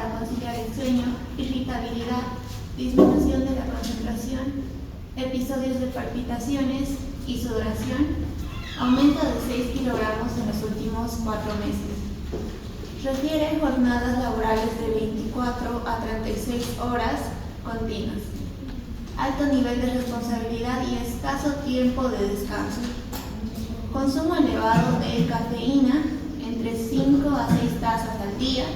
para conciliar el sueño, irritabilidad, disminución de la concentración, episodios de palpitaciones y sudoración, aumento de 6 kilogramos en los últimos 4 meses. Refiere jornadas laborales de 24 a 36 horas continuas, alto nivel de responsabilidad y escaso tiempo de descanso. Consumo elevado de cafeína, entre 5 a 6 tazas al día,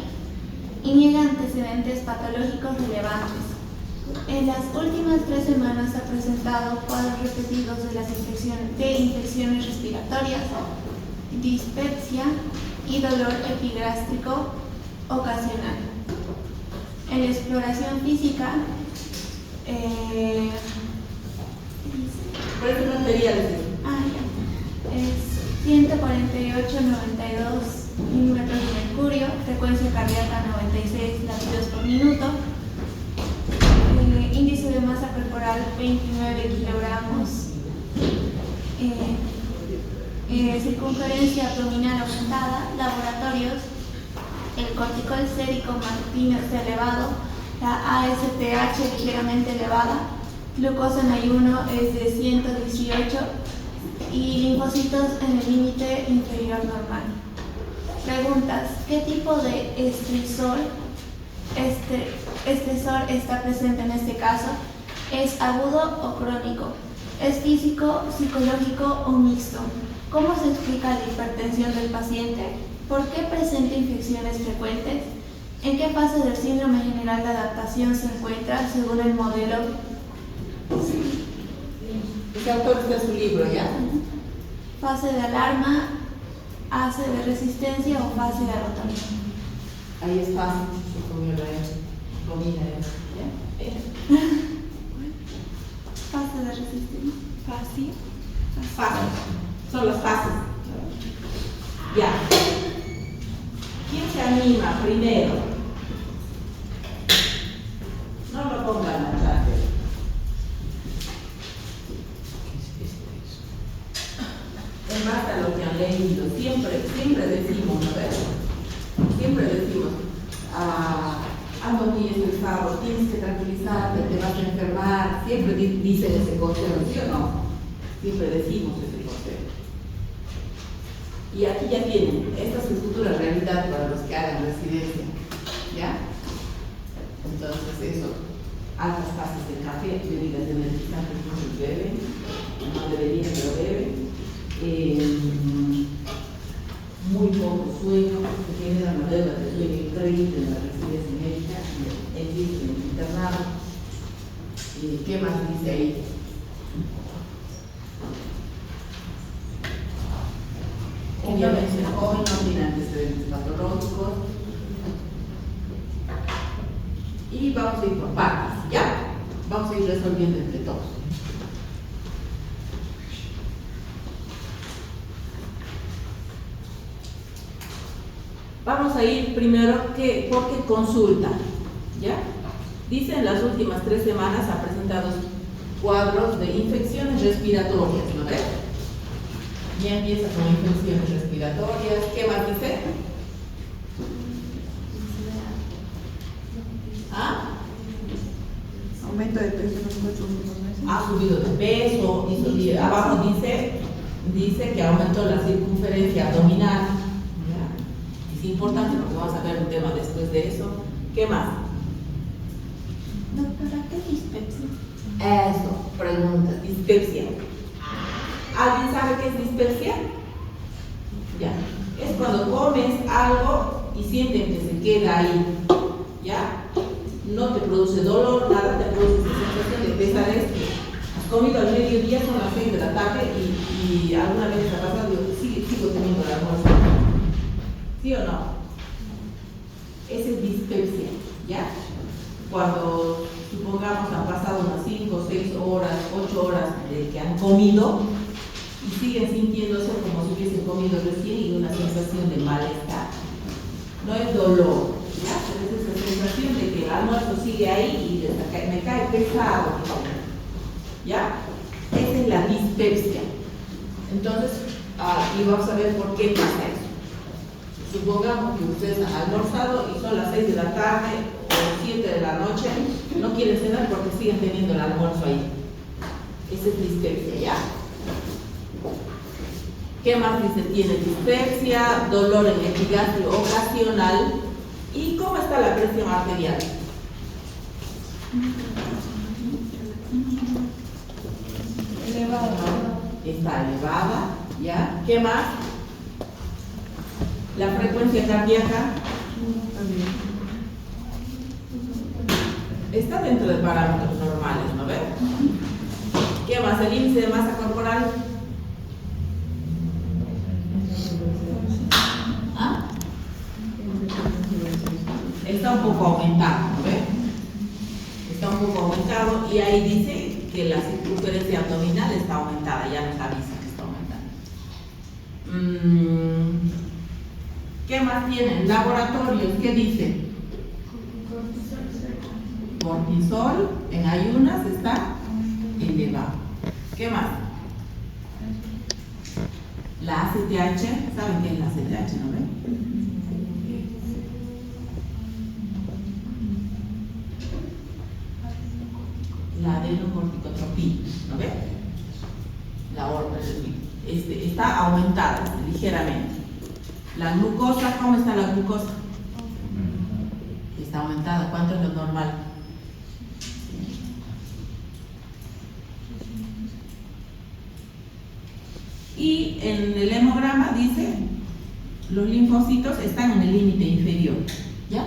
y niega antecedentes patológicos relevantes. En las últimas 3 semanas ha presentado cuadros repetidos de infecciones respiratorias, dispepsia y dolor epigástrico ocasional. En la exploración física, ¿cuáles materiales? Es 148,92 milímetros de mercurio, frecuencia cardíaca 96 latidos por minuto, índice de masa corporal 29 kilogramos, circunferencia abdominal aumentada, laboratorios, el corticol sérico matutino está elevado, la ASTH ligeramente elevada, glucosa en ayuno es de 118 y linfocitos en el límite inferior normal. Preguntas: ¿qué tipo de estresor está presente en este caso? ¿Es agudo o crónico? ¿Es físico, psicológico o mixto? ¿Cómo se explica la hipertensión del paciente? ¿Por qué presenta infecciones frecuentes? ¿En qué fase del síndrome general de adaptación se encuentra según el modelo? Ese autor está en su libro, ¿ya? Fase de alarma, fase de resistencia o fase de agotamiento. Ahí es fácil, se comió la comida, ¿ya? Fase de resistencia. Fases. Son las fases. Ya. ¿Quién se anima primero? No lo pongan en la chat. En base a lo que han leído, siempre decimos, ¿no? Siempre decimos, ando muy estresado, tienes que tranquilizarte, te vas a enfermar, siempre dicen ese consejo, ¿sí o no? Siempre decimos ese consejo. Y aquí ya tienen, esta es su futura realidad para los que hagan residencia, ¿ya? Entonces eso, altas fases de café, bebidas energizantes no se beben, no deberían, pero beben. Muy poco sueño, que tiene la deuda de sueño increíble en la residencia médica, en el internado. ¿Qué más dice ahí? Obviamente hoy no tiene antecedentes patológicos. Y vamos a ir por partes, ¿ya? Vamos a ir resolviendo entre todos. Vamos a ir primero porque consulta, ¿ya? Dice en las últimas 3 semanas ha presentado cuadros de infecciones respiratorias, ¿no ves? Ya empieza con infecciones respiratorias. ¿Qué más dice? ¿Ah? Aumento de peso en los 4 últimos meses. Ha subido de peso, abajo dice que aumentó la circunferencia abdominal. ¿Ya? Es importante porque vamos a ver un tema después de eso. ¿Qué más? Doctora, ¿qué es dispepsia? Eso, pregunta, dispepsia. ¿Alguien sabe qué es dispepsia? Ya. Es cuando comes algo y sienten que se queda ahí. ¿Ya? No te produce dolor, nada, te produce sensación de pesadez. Has comido al mediodía, son las 6 de la tarde y alguna vez te ha pasado, sigo teniendo el almuerzo. ¿Sí o no? Esa es dispepsia. ¿Ya? Cuando supongamos han pasado unas 5, 6 horas, 8 horas de que han comido y siguen sintiéndose como si hubiesen comido recién y una sensación de malestar. No es dolor, ¿ya? Pero es esa sensación de que el almuerzo sigue ahí y me cae pesado, ¿ya? Esa es la dispepsia. Entonces, y vamos a ver por qué pasa eso. supongamos que ustedes han almorzado y son las 6 de la tarde o 7 de la noche, no quieren cenar porque siguen teniendo el almuerzo ahí. Esa es dispepsia, ¿ya? ¿Qué más dice? Tiene dispepsia, dolor en el epigastrio ocasional. ¿Y cómo está la presión arterial? Elevada. Está elevada, ¿ya? ¿Qué más? La frecuencia cardíaca está dentro de parámetros normales, ¿no ves? ¿Qué más? El índice de masa corporal. ¿Ah? Está un poco aumentado, ¿no ves? Está un poco aumentado y ahí dice que la circunferencia abdominal está aumentada, ya nos avisa que está aumentada. ¿Qué más tienen? Laboratorios, ¿qué dicen? Cortisol en ayunas está elevado. ¿Qué más? La ACTH, ¿saben qué es la ACTH, no ven? La adenocorticotropina, ¿no ven? Está aumentada ligeramente. La glucosa, ¿cómo está la glucosa? Está aumentada. ¿Cuánto es lo normal? Y en el hemograma dice, los linfocitos están en el límite inferior, ¿ya?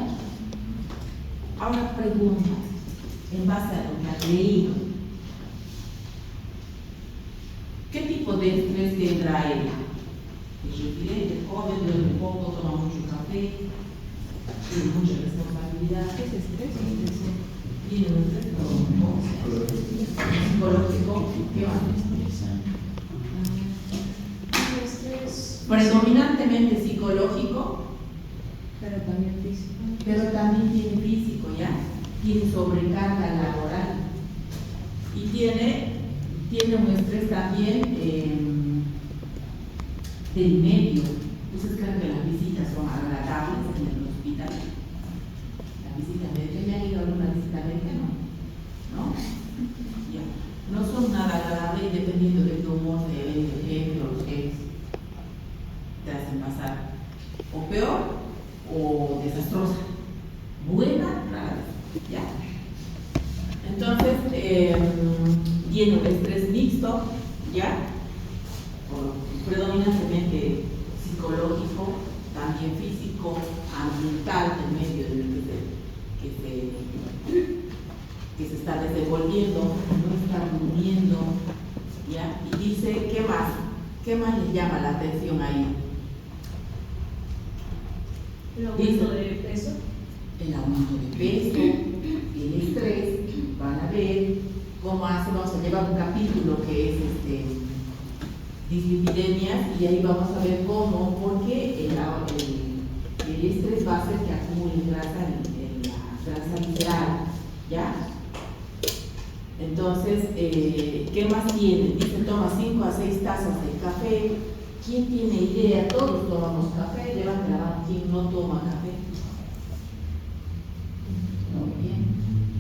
Ahora pregunta, en base a lo que has leído, ¿qué tipo de estrés tendrá ella? Es residente, joven, duerme poco, toma mucho café, tiene mucha responsabilidad. ¿Qué es estrés? Tiene un estrés psicológico. ¿Qué más? Predominantemente psicológico, Pero también físico. pero también tiene físico, ¿ya? Tiene sobrecarga laboral y tiene un estrés también del medio. ¿Ustedes creen que las visitas son agradables en el hospital? Las visitas médicas, ¿ya han ido a alguna visita médica? ¿No? Ya. No son nada agradables dependiendo de tu humor, de jefe o los jefes. Te hacen pasar o peor o desastrosa. Buena, rara vez. ¿Ya? Entonces, tiene un estrés mixto, ¿ya? Predominantemente psicológico, también físico, ambiental, en medio del que se está desenvolviendo, no está durmiendo, ¿ya? Y dice, ¿qué más? ¿Qué más les llama la atención ahí? El aumento de peso. El aumento de peso, el estrés, van a ver cómo hace, vamos a llevar un capítulo que es dislipidemias y ahí vamos a ver cómo, porque el estrés va a hacer que acumule grasa en la grasa visceral, ¿ya? Entonces, ¿qué más tiene? Dice, toma 5 a 6 tazas de café. ¿Quién tiene idea? Todos tomamos café. Levante la mano, ¿quién no toma café? Muy bien,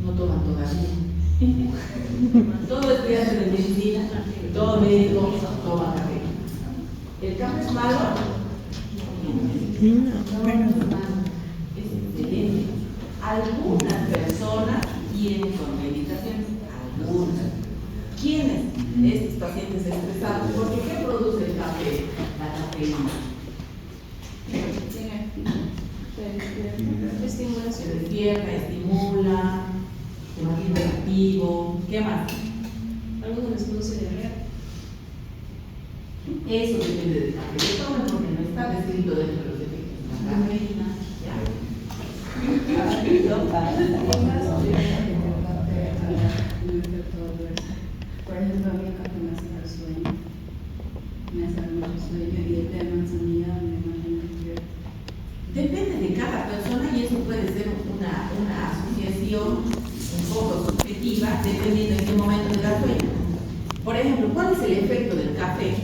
no toman todavía. Todo estudiante de medicina, todo médico toma café. ¿El café es malo? Es excelente. Algunas personas tienen contraindicaciones, algunas. ¿Quiénes? Estos pacientes estresados. Porque ¿qué produce el café? La cafeína. Se despierta, estimula, se mantiene activo. ¿Qué más? Algunos les produce diarrea. Eso depende del café. De todo porque no está descrito dentro de los efectos de la cafeína. ¿Ya? Por ejemplo, a mí el café me hace dar sueño, me hace dar mucho sueño y el té de manzanilla me mantiene despierta. Depende de cada persona y eso puede ser una asociación un poco subjetiva dependiendo en qué momento te da sueño. Por ejemplo, ¿cuál es el efecto del café?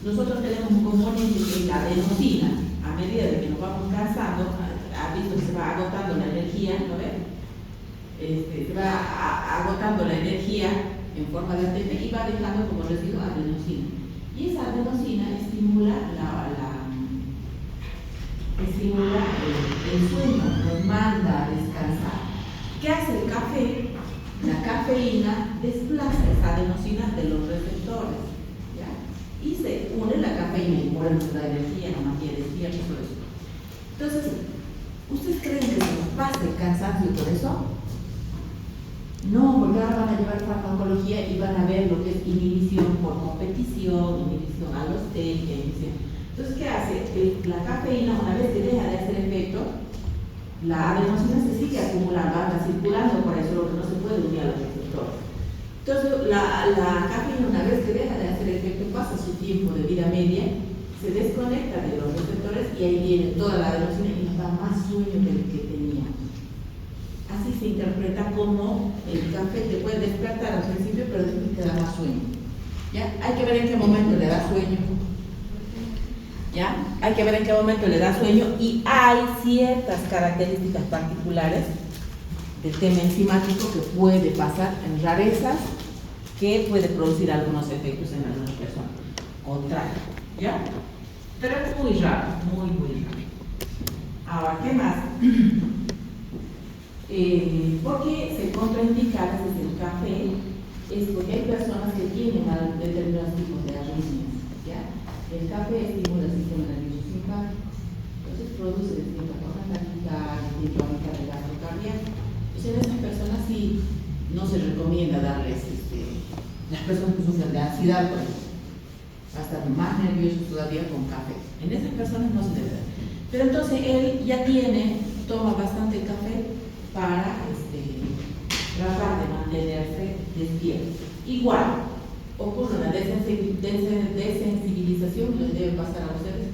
Nosotros tenemos un componente que es la adenosina. a medida de que nos vamos cansando, ha visto que se va agotando la energía, ¿no ves? Se va agotando la energía en forma de ATP y va dejando como residuo adenosina. Y esa adenosina estimula el sueño, nos manda a descansar. ¿Qué hace el café? La cafeína desplaza esa adenosina de los receptores, ¿ya? Y se une la cafeína y por eso la energía, nos mantiene despierto, todo eso. Entonces, ¿ustedes creen que se nos pasa el cansancio por eso? No, porque ahora van a llevar farmacología y van a ver lo que es inhibición por competición, inhibición alostérica, inhibición. Entonces, ¿qué hace? La cafeína, una vez que deja de hacer efecto, la adenosina se sigue acumulando, anda circulando por eso, lo que no se puede unir a los receptores. Entonces, la cafeína, una vez que deja de hacer efecto, pasa su tiempo de vida media, se desconecta de los receptores y ahí viene toda la adenosina y nos da más sueño del que teníamos. Así se interpreta como el café te puede despertar al principio, pero después te da más sueño. ¿Ya? Hay que ver en qué momento le da sueño. ¿Ya? Hay que ver en qué momento le da sueño y hay ciertas características particulares del tema enzimático que puede pasar en rarezas que puede producir algunos efectos en algunas personas. Contrario, ¿ya? Pero es muy raro, muy, muy raro. Ahora, ¿qué más? ¿Por qué se contraindica a veces el café? Es porque hay personas que tienen determinados tipos de arritmias, ¿ya? El café estimula el sistema nervioso simpático, entonces produce distintas cosas taquicardia, crónica de gasto cardíaco. Entonces en esas personas sí no se recomienda darles, las personas que sufren de ansiedad, por ejemplo, va a estar más nerviosos todavía con café. En esas personas no se debe dar. Pero entonces él ya toma bastante café para tratar de mantenerse despierto. Igual, ocurre una desensibilización que les debe pasar a ustedes.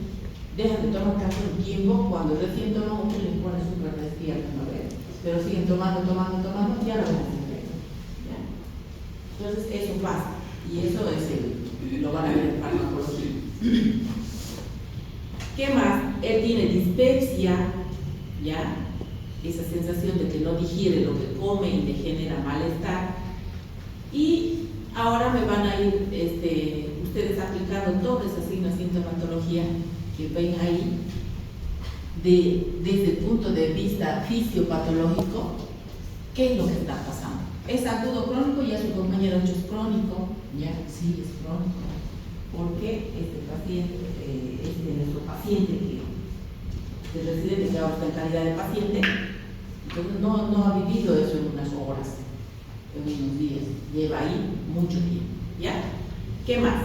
Dejan de tomar café un tiempo, cuando recién toman mucho les pone súper despierto, ¿no ven? Pero siguen tomando, ya no ven ese efecto. Entonces eso pasa, y eso lo van a ver en farmacología. ¿Qué más? Él tiene dispepsia, ¿ya? Esa sensación de que no digiere lo que come y le genera malestar. Y ahora me van a ir ustedes aplicando toda esa sintomatología que ven ahí desde el punto de vista fisiopatológico. ¿Qué es lo que está pasando? ¿Es agudo crónico? Ya su compañero ha dicho es crónico. Ya, sí, es crónico. Porque nuestro paciente, el residente que ahora está en calidad de paciente, entonces no ha vivido eso en unas horas, en unos días, lleva ahí mucho tiempo. ¿Ya? ¿Qué más?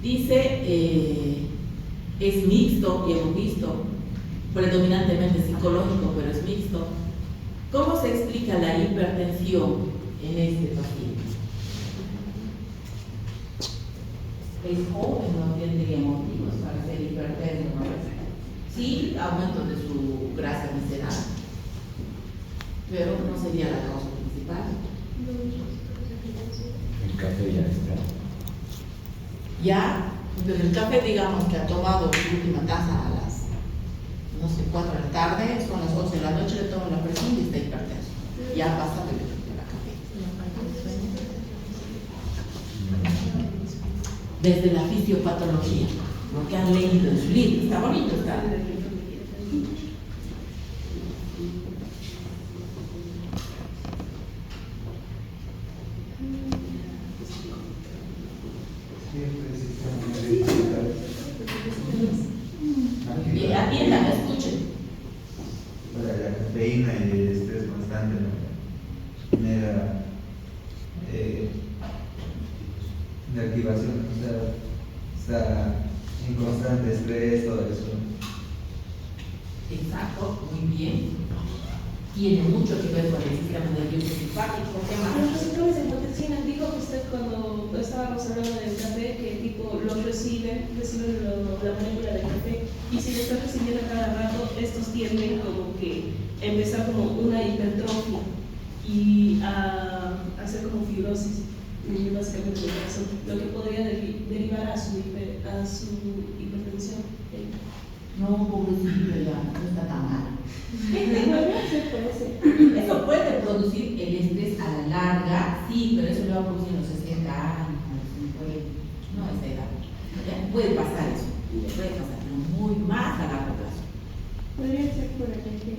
Dice, es mixto, y hemos visto, predominantemente psicológico, pero es mixto. ¿Cómo se explica la hipertensión en este paciente? Es joven, no tendría motivos para ser hipertenso, ¿no? Sí, aumento de su grasa visceral, pero no sería la causa principal. El café ya está. Ya, pero el café, digamos que ha tomado su última taza a las, 4 de la tarde, son las 11 de la noche, le toma la presión y está hipertenso. Ya basta de la café. Desde la fisiopatología, lo que han leído en su libro, está bonito, está. Atiendan, escuchen. Para la cafeína y el estrés constante, ¿no? Genera una activación, o sea, está en constante estrés, todo eso. Exacto, muy bien. Tiene mucho que ver con el sistema nervioso simpático. ¿Qué Los más? receptores de hipoxina, dijo usted cuando estábamos hablando del café, que tipo los reciben la molécula del café, y si lo están recibiendo cada rato, estos tienden como que empezar como una hipertrofia y a hacer como fibrosis, básicamente lo que podría derivar a su hipertensión. No, pobrecito, ya no está tan mal. Puede Eso puede producir el estrés a la larga, sí, pero eso lo va a producir en los 60 años, no a esa edad. ¿Ya? Puede pasar eso, puede pasar, pero muy más a largo plazo. Podría ser por el eje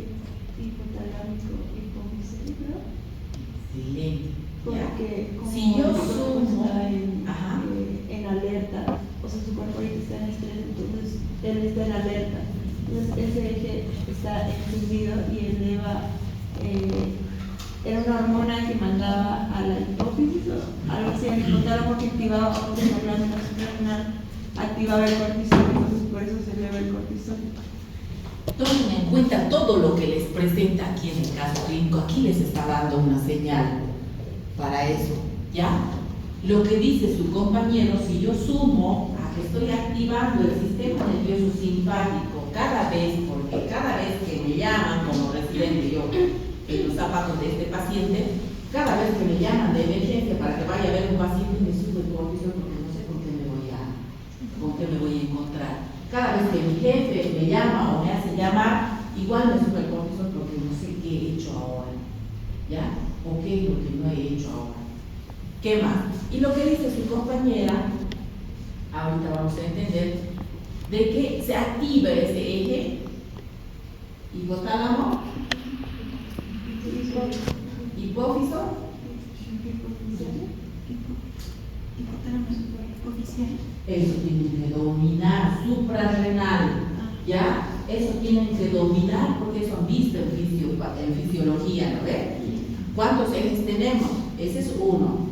hipotalámico hipofisérico, Excelente. ¿Ya? porque como Si yo el cuerpo sumo, está ajá. en alerta, o sea, su cuerpo ahorita está en estrés, entonces él está en alerta. Entonces ese eje está encendido y eleva, era una hormona que mandaba a la hipófisis o algo así, al hipotálamo que activaba otra glándula suprarrenal, activaba el cortisol, entonces por eso se eleva el cortisol. Tomen en cuenta todo lo que les presenta aquí en el caso clínico. Aquí les está dando una señal para eso, ¿ya? Lo que dice su compañero, si yo sumo a que estoy activando el sistema nervioso simpático cada vez, porque cada vez que me llaman como residente, yo en los zapatos de este paciente, cada vez que me llaman de emergencia para que vaya a ver un paciente, me sube el cortisol porque no sé con qué me voy a encontrar. Cada vez que mi jefe me llama o me hace llamar, igual me sube el cortisol porque no sé qué he hecho ahora, ¿ya? O qué es lo que no he hecho ahora. ¿Qué más? Y lo que dice su compañera, ahorita vamos a entender, de que se activa ese eje hipotálamo, hipófiso, Hipotálamo hipoficial. eso tienen que dominar, suprarrenal, ¿ya? Eso tienen que dominar porque eso han visto en fisiología, ¿no ves? ¿Cuántos ejes tenemos? Ese es uno.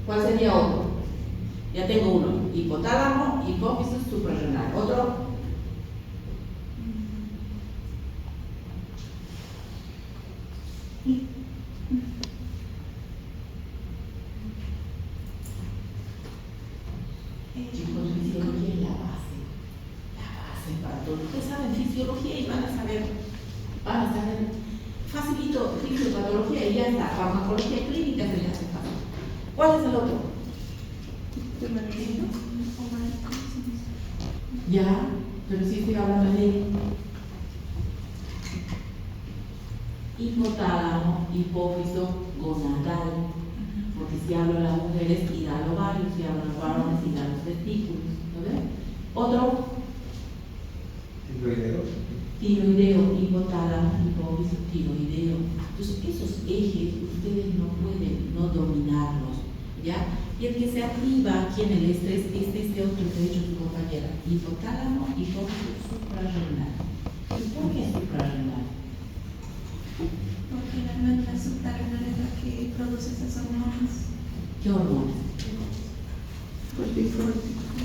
¿Cuál sería otro? Ya tengo uno, hipotálamo, hipófisis, suprarrenal. ¿Otro? Chicos, fisiología es la base para todo. Ustedes saben fisiología y van a saber facilito fisiopatología y ya está. Farmacología clínica se les hace fácil. ¿Cuál es el otro? Ya, pero sí estoy hablando de hipotálamo, hipófiso, gonadal. Porque si hablo a las mujeres, irá al ovario, si hablo a los varones, irá a los testículos. ¿No ven? Otro, tiroideo, hipotálamo, hipófiso, tiroideo. Entonces, esos ejes ustedes no pueden no dominarlos, ¿ya? Y el que se activa aquí en el estrés es este otro que ha dicho su compañera, hipotálamo, hipófiso, suprarrenal. ¿Por qué suprarrenal? Porque la glándula suprarrenal es la que produce esas hormonas. ¿Qué hormonas? Cortisol.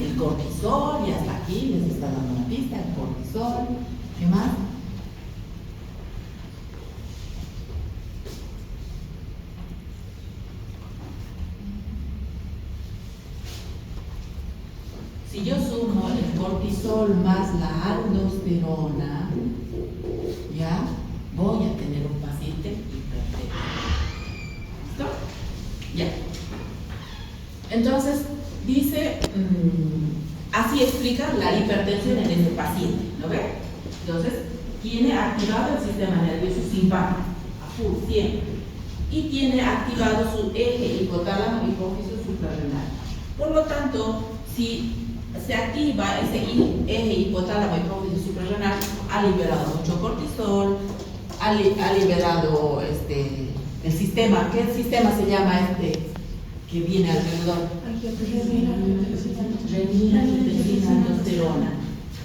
El cortisol, y hasta aquí les está dando una pista, el cortisol. ¿Qué más? Si yo sumo el cortisol más la aldosterona, ¿ya? Voy a tener un paciente hipertenso. ¿Listo? Ya. Entonces, dice, así explica la hipertensión en ese paciente, ¿no ve? Entonces, tiene activado el sistema nervioso simpático, a full, siempre. Y tiene activado su eje hipotálamo, hipófiso, suprarrenal. Por lo tanto, si se activa ese eje hipotálamo, hipófiso, suprarrenal, ha liberado mucho cortisol, ha liberado el sistema. ¿Qué sistema se llama que viene alrededor? Renina, angiotensina, aldosterona.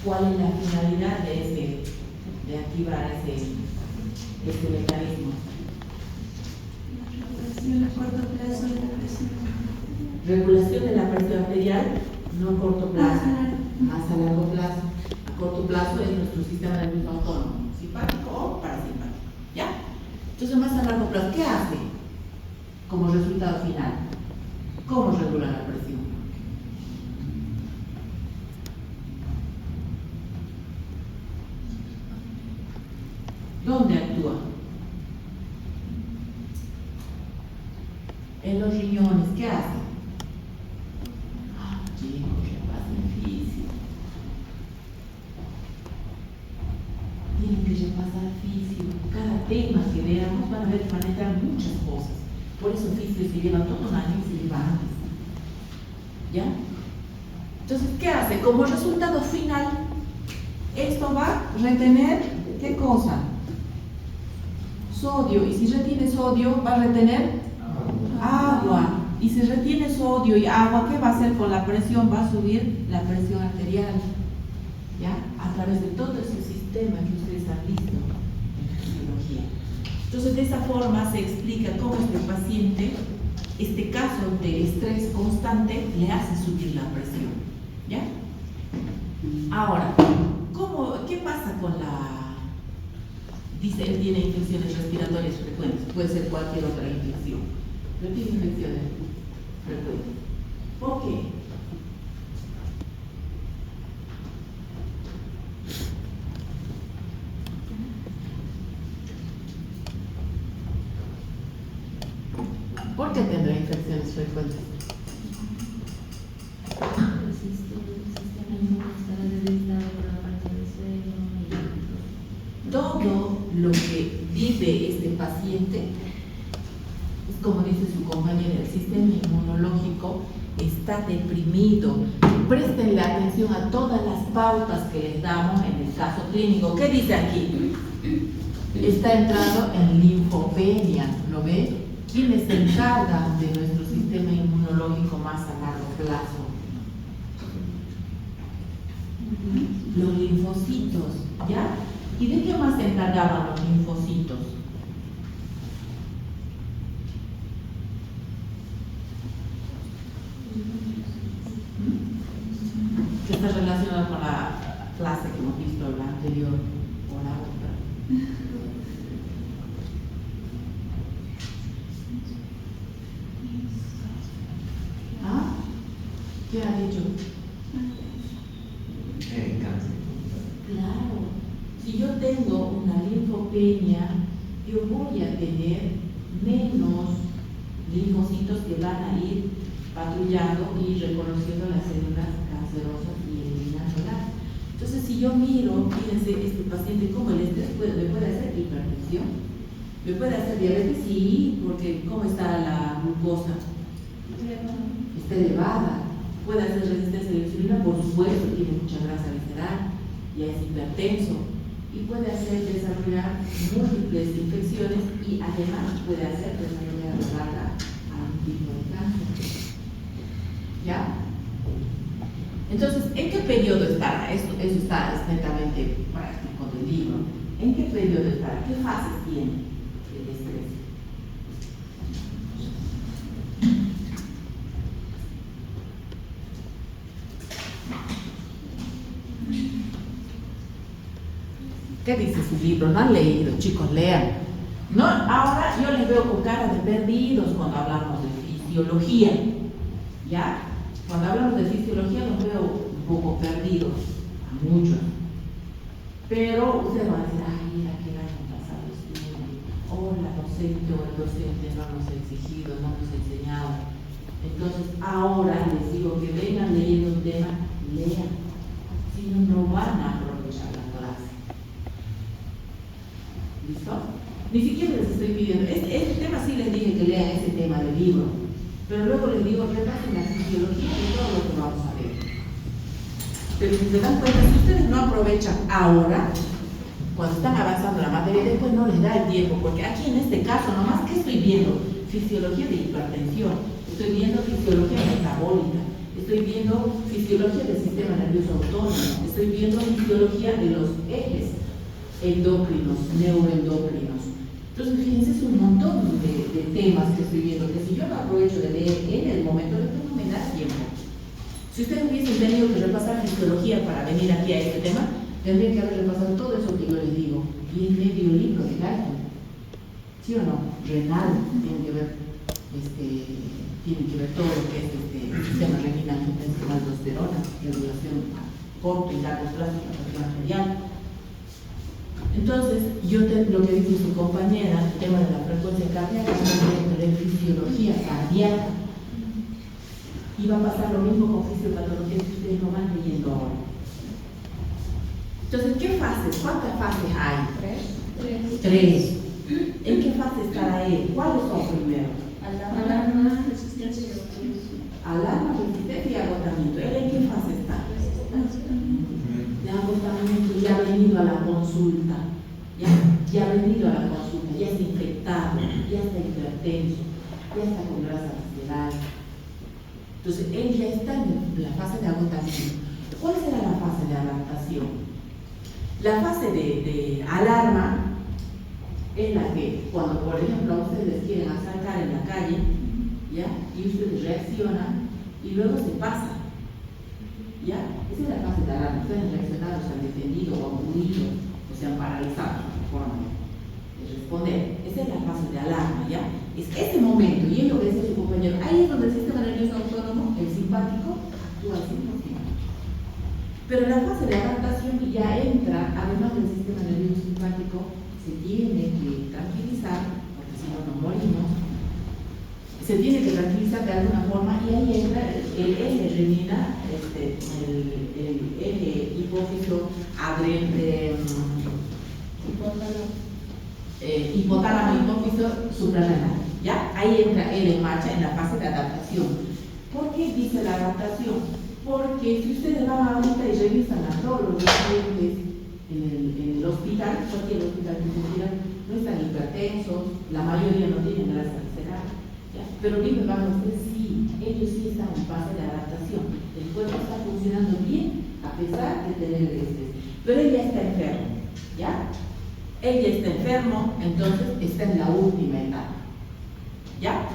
¿Cuál es la finalidad de activar ese mecanismo? Regulación a corto plazo de la presión. Regulación de la presión arterial, no a corto plazo, más a largo plazo. A corto plazo es nuestro sistema nervioso autónomo, simpático o parasimpático. ¿Ya? Entonces, más a largo plazo, ¿qué hace como resultado final? ¿Cómo regula la presión? ¿Dónde actúa? En los riñones. ¿Qué hace? Chicos, tienen que repasar fisio. Cada tema que veamos van a ver manejar muchas cosas. Por eso fisio se lleva todo un año y se lleva antes. ¿Ya? Entonces, ¿qué hace? Como resultado final, esto va a retener, ¿qué cosa? Sodio. Y si retiene sodio, va a retener agua. Y si retiene sodio y agua, ¿qué va a hacer con la presión? Va a subir la presión arterial. ¿Ya? A través de todo ese sistema que ustedes han visto en fisiología. Entonces, de esa forma se explica cómo este paciente, este caso de estrés constante, le hace subir la presión. ¿Ya? Ahora, ¿qué pasa con la... Dice, él tiene infecciones respiratorias frecuentes, puede ser cualquier otra infección, pero tiene infecciones frecuentes. ¿Por qué? ¿Por qué tendrá infecciones frecuentes? El sistema inmune está debilitado por la falta de sueño y Todo lo que vive este paciente es como dice su compañera, el sistema inmunológico está deprimido. Prestenle atención a todas las pautas que les damos en el caso clínico. ¿Qué dice aquí? Está entrando en linfopenia, ¿lo ve? ¿Quiénes se encargan de nuestro sistema inmunológico más a largo plazo? Los linfocitos, ¿ya? ¿Y de qué más se encargaban los linfocitos? Que está relacionado con la clase que hemos visto, la anterior o la otra. ¿Ah? ¿Qué ha dicho? Cáncer. Claro, si yo tengo una linfopenia, yo voy a tener menos linfocitos que van a ir patrullando y reconociendo las células cancerosas y eliminándolas. Entonces, si yo miro, fíjense, este paciente, ¿cómo el estrés me puede hacer hipertensión? ¿Me puede hacer diabetes? Sí, porque ¿cómo está la glucosa? Está elevada. ¿Puede hacer resistencia a la insulina? Por supuesto, tiene mucha grasa visceral, ya es hipertenso. Y puede hacer desarrollar múltiples infecciones y además puede hacer desarrollar a la larga algún tipo de cáncer. ¿Ya? Entonces, ¿en qué periodo estará? Eso está netamente práctico del libro. ¿En qué periodo estará? ¿Qué fases tiene el estrés? ¿Qué dice su libro? No han leído, chicos, lean. No, ahora yo les veo con cara de perdidos cuando hablamos de fisiología. ¿Ya? Cuando hablamos de fisiología los veo un poco perdidos, a muchos. Pero ustedes van a decir, ay, mira que el año pasado estuve, o la docente o el docente no nos ha exigido, no nos ha enseñado. Entonces ahora les digo que vengan leyendo un tema, lean. Si no, no van a aprovechar la clase. ¿Listo? Ni siquiera les estoy pidiendo, este tema sí les dije que lean ese tema del libro, pero luego les digo, repasen la fisiología de todo lo que vamos a ver. Pero si se dan cuenta, si ustedes no aprovechan ahora, cuando están avanzando la materia, después no les da el tiempo, porque aquí en este caso, nomás, ¿qué estoy viendo? Fisiología de hipertensión, estoy viendo fisiología metabólica, estoy viendo fisiología del sistema nervioso autónomo, estoy viendo fisiología de los ejes endocrinos, neuroendocrinos. Entonces, fíjense, es un montón de temas que estoy viendo, que si yo no aprovecho de leer en el momento, después no me da tiempo. Si ustedes hubiesen tenido que repasar fisiología para venir aquí a este tema, tendrían que haber repasado todo eso que yo les digo, y en medio libro de Galton. ¿Sí o no? Renal, tiene que ver todo lo que es el sistema renina, angiotensina, aldosterona, regulación a corto y largo plazo, la presión arterial. Entonces, lo que dice su compañera, el tema de la frecuencia cardíaca, es de fisiología cardíaca. Y va a pasar lo mismo con fisiopatología que ustedes no van leyendo ahora. Entonces, ¿qué fases? ¿Cuántas fases hay? Tres. Tres. ¿En qué fase estará él? ¿Cuáles son primero? Alarma, resistencia y agotamiento. Alarma, resistencia y agotamiento. ¿Él en qué fase está? De agotamiento. Ya ha venido a la consulta. Ya ha venido a la consulta. Ya está infectado. Ya está hipertenso. Ya está con grasa visceral. Entonces, él ya está en la fase de agotamiento. ¿Cuál será la fase de adaptación? La fase de alarma es la que, cuando por ejemplo ustedes quieren asaltar en la calle, ¿ya? Y ustedes reaccionan y luego se pasan, ¿ya? Esa es la fase de alarma. Ustedes han reaccionado, se han defendido o han huido o se han paralizado en forma de responder. Esa es la fase de alarma, ¿ya? Es ese momento, y es lo que dice su compañero, ahí es donde el sistema nervioso autónomo, el simpático, actúa al 100%. Pero la fase de adaptación ya entra, además del sistema nervioso simpático, se tiene que tranquilizar, porque si no nos morimos, se tiene que tranquilizar de alguna forma, y ahí entra el eje renina, el eje hipófiso, hipotálamo hipófiso suprarrenal, ¿ya? Ahí entra él en marcha en la fase de adaptación. ¿Por qué dice la adaptación? Porque si ustedes van ahorita y revisan a todos los pacientes en el hospital, cualquier hospital que se quieran, no están hipertensos, la mayoría no tienen grasa visceral, ¿ya? Pero bien, van a ustedes, sí, ellos sí están en fase de adaptación. El cuerpo está funcionando bien a pesar de tener el estrés. Pero él ya está enfermo, ¿ya? Él ya está enfermo, entonces está en la última etapa, ¿ya?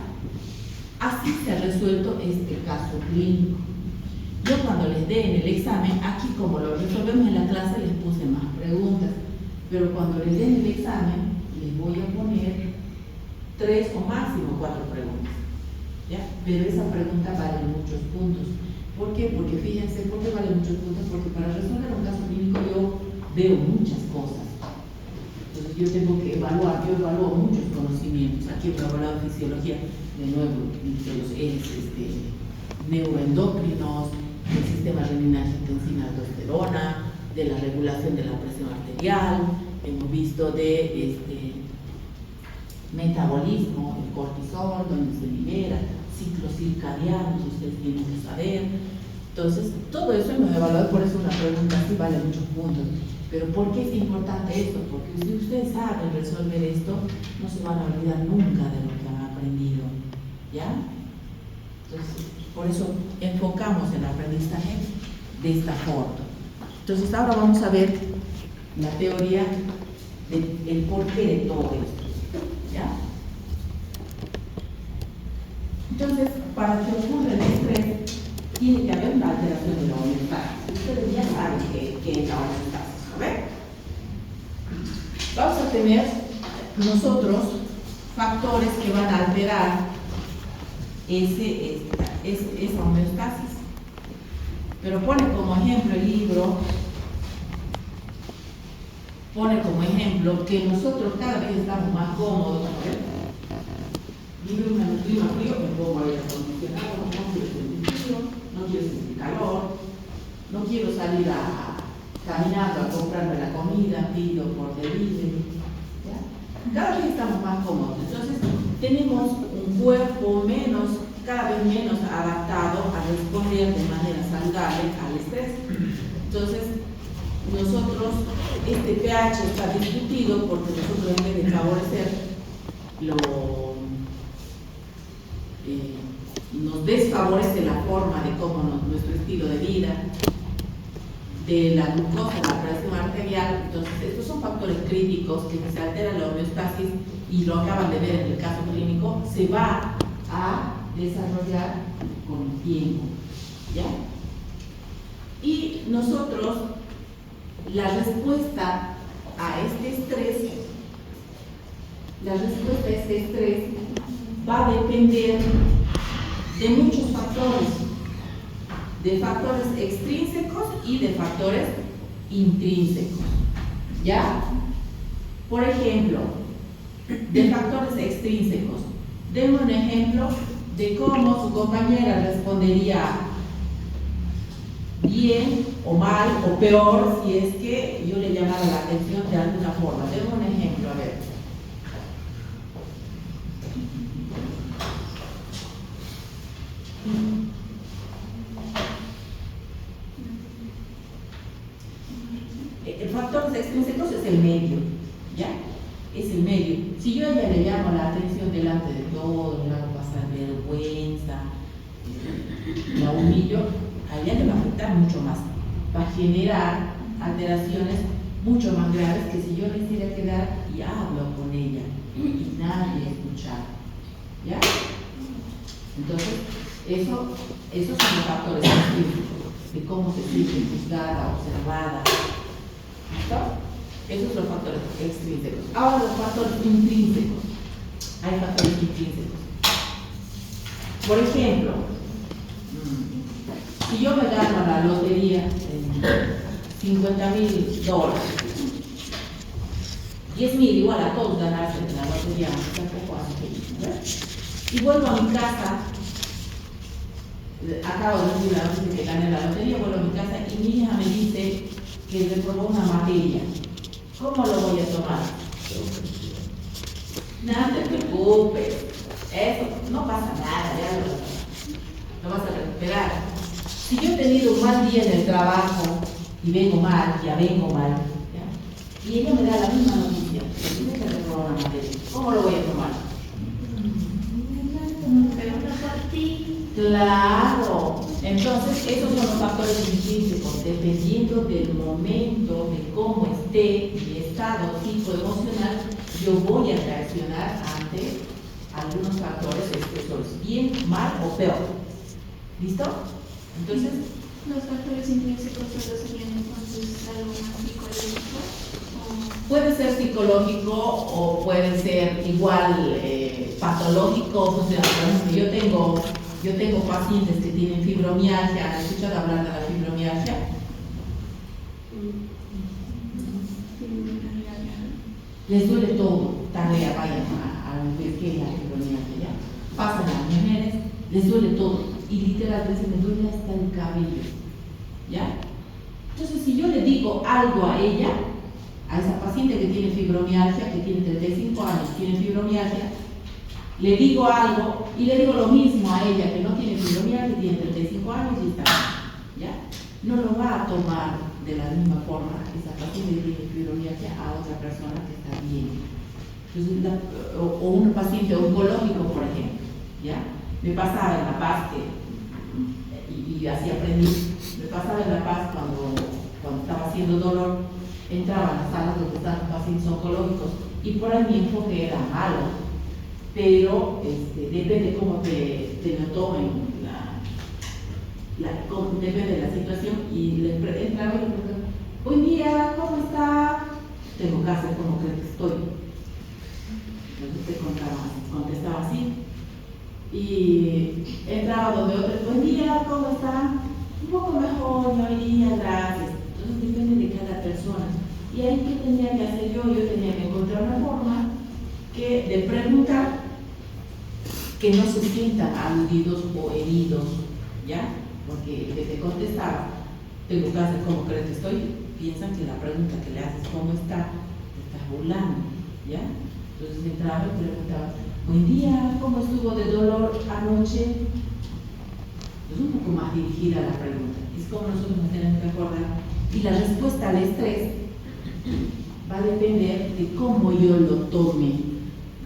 Así se ha resuelto este caso clínico. Yo cuando les dé en el examen, aquí como lo resolvemos en la clase, les puse más preguntas, pero cuando les dé en el examen, les voy a poner 3 o máximo 4 preguntas, ¿ya? Pero esa pregunta vale muchos puntos. ¿Por qué? Porque fíjense, ¿por qué vale muchos puntos? Porque para resolver un caso clínico yo veo muchas cosas. Entonces yo tengo que evaluar, yo evalúo muchos conocimientos. Aquí he evaluado fisiología, de nuevo, de los ejes neuroendocrinos, del sistema renina-angiotensina-aldosterona, de la regulación de la presión arterial, hemos visto de metabolismo, el cortisol, donde se libera, ciclos circadianos, ustedes tienen que saber. Entonces, todo eso hemos evaluado, por eso una pregunta así vale muchos puntos. Pero ¿por qué es importante esto? Porque si ustedes saben resolver esto, no se van a olvidar nunca de lo que han aprendido, ¿ya? Entonces, por eso enfocamos el aprendizaje de esta forma. Entonces, ahora vamos a ver la teoría del porqué de todo esto, ¿ya? Entonces, para que ocurra el estrés, tiene que haber una alteración de la homeostasis. Ustedes ya saben qué es la homeostasis, ¿no ven? Vamos a tener nosotros factores que van a alterar esa homeostasis. Pero pone como ejemplo el libro, pone como ejemplo que nosotros cada vez estamos más cómodos, ¿no? Vive un clima frío, me pongo aire acondicionado, no quiero sentir frío, no quiero sentir calor, no quiero salir caminando a comprarme la comida, pido por delivery, ¿ya? Cada vez estamos más cómodos. Entonces tenemos un cuerpo cada vez menos adaptado a responder de manera saludable al estrés. Entonces nosotros, este pH está discutido porque nosotros en vez de favorecer nos desfavorece la forma de cómo nuestro estilo de vida, de la glucosa, la presión arterial. Entonces estos son factores críticos que si se altera la homeostasis, y lo acaban de ver en el caso clínico, se va a desarrollar con el tiempo, ¿ya? Y nosotros, la respuesta a este estrés, va a depender de muchos factores, de factores extrínsecos y de factores intrínsecos, ¿ya? Por ejemplo, de factores extrínsecos, demos un ejemplo de cómo su compañera respondería bien o mal, o peor, si es que yo le llamara la atención de alguna forma. Tengo un ejemplo, a ver. El factor extrínsecos es el medio, ¿ya? Es el medio. Si yo a ella le llamo la atención delante de todo, le hago pasar vergüenza, la humillo, a ella le va a afectar mucho más. Va a generar alteraciones mucho más graves que si yo le hiciera quedar y hablo con ella y nadie escuchar, ¿ya? Entonces, esos son los factores extrínsecos, de cómo se siente juzgada, observada. ¿Listo? Esos son los factores extrínsecos. Ahora los factores intrínsecos. Hay factores intrínsecos. Por ejemplo, si yo me gano la lotería en $50,000, 10,000 igual a todos ganarse en la lotería, tampoco hace feliz, ¿no? Y vuelvo a mi casa, acabo de decir la noche que gané la lotería, vuelvo a mi casa y mi hija me dice que reprobó una materia. ¿Cómo lo voy a tomar? No te preocupes, eso no pasa nada, ya lo vas a recuperar. Si yo he tenido un mal día en el trabajo y vengo mal, ya vengo mal, ¿ya? Y ella me da la misma noticia, dice que reprobó una materia, ¿cómo lo voy a tomar? Pero no por ti. Claro, entonces esos son los factores intrínsecos, dependiendo del momento, de cómo esté mi estado psicoemocional, yo voy a reaccionar ante algunos factores expresores, bien, mal o peor. ¿Listo? Entonces, Los factores intrínsecos solo serían entonces algo más psicológico. puede ser psicológico o puede ser igual patológico, funcional. Por ejemplo, yo tengo pacientes que tienen fibromialgia. ¿Han escuchado hablar de la fibromialgia? Les duele todo, tarea, vayan a ver qué es la fibromialgia, ¿ya? Pasan a las mujeres, les duele todo y literalmente me duele hasta el cabello, ¿ya? Entonces, si yo le digo algo a ella, a esa paciente que tiene fibromialgia, que tiene 35 años, tiene fibromialgia, le digo algo y le digo lo mismo a ella que no tiene fibromialgia, que tiene 35 años y está bien, ¿ya? No lo va a tomar de la misma forma esa paciente que tiene fibromialgia a otra persona que está bien. Entonces, o un paciente oncológico, por ejemplo, ¿ya? Me pasaba en La Paz, y así aprendí, me pasaba en La Paz cuando estaba haciendo dolor, entraba a las salas donde estaban pacientes oncológicos y por ahí mi enfoque era malo, pero depende cómo te lo tomen, depende de la situación, y entraba y le preguntaba, buen día, ¿cómo está? Tengo cáncer, ¿cómo crees que estoy? Entonces te contestaba así. Y entraba donde otro, buen día, ¿cómo está? Un poco mejor, María, gracias. Entonces depende de cada persona. Y ahí, ¿qué tenía que hacer yo? Yo tenía que encontrar una forma de preguntar que no se sientan aludidos o heridos, ¿ya? Porque el que te contestaba, tengo cáncer, ¿cómo crees que estoy? Piensan que la pregunta que le haces, ¿cómo está? Te estás burlando, ¿ya? Entonces entraba y preguntaba, buen día, ¿cómo estuvo de dolor anoche? Es un poco más dirigida la pregunta, es como nosotros nos tenemos que acordar. Y la respuesta al estrés va a depender de cómo yo lo tome,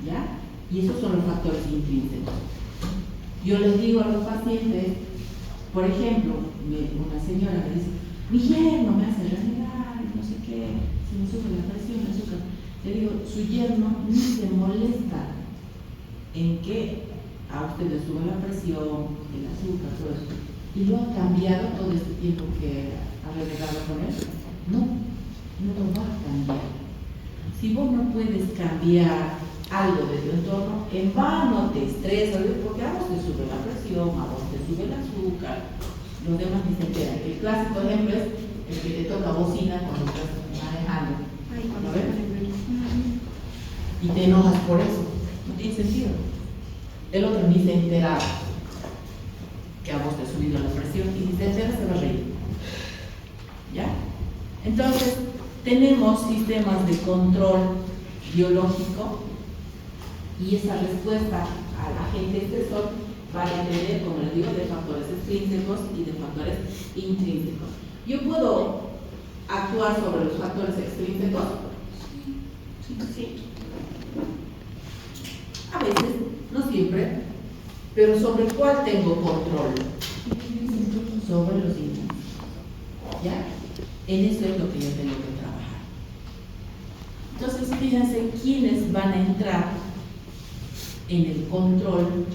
¿ya? Y esos son los factores intrínsecos. Yo les digo a los pacientes, por ejemplo, una señora me dice, mi yerno me hace renegar, no sé qué, se me sube la presión, el azúcar. Le digo, su yerno ni se molesta en que a usted le sube la presión, el azúcar, todo eso. ¿Y lo ha cambiado todo este tiempo que ha renegado con él? No, no lo va a cambiar. Si vos no puedes cambiar algo de tu entorno, en vano te estresas, porque a vos te sube la presión, a vos te sube el azúcar, los demás ni se enteran. El clásico ejemplo es el que te toca bocina cuando estás manejando. ¿No ves? Y te enojas por eso, no tiene sentido. El otro ni se enteraba que a vos te ha subido la presión y si se entera se va a reír. Entonces, tenemos sistemas de control biológico y esa respuesta al agente estresor va a depender, como les digo, de factores extrínsecos y de factores intrínsecos. Yo puedo actuar sobre los factores extrínsecos. Sí. A veces, no siempre, pero ¿sobre cuál tengo control? Sobre los intrínsecos. ¿Ya? En eso es lo que yo tengo que trabajar. Entonces, fíjense quiénes van a entrar en el control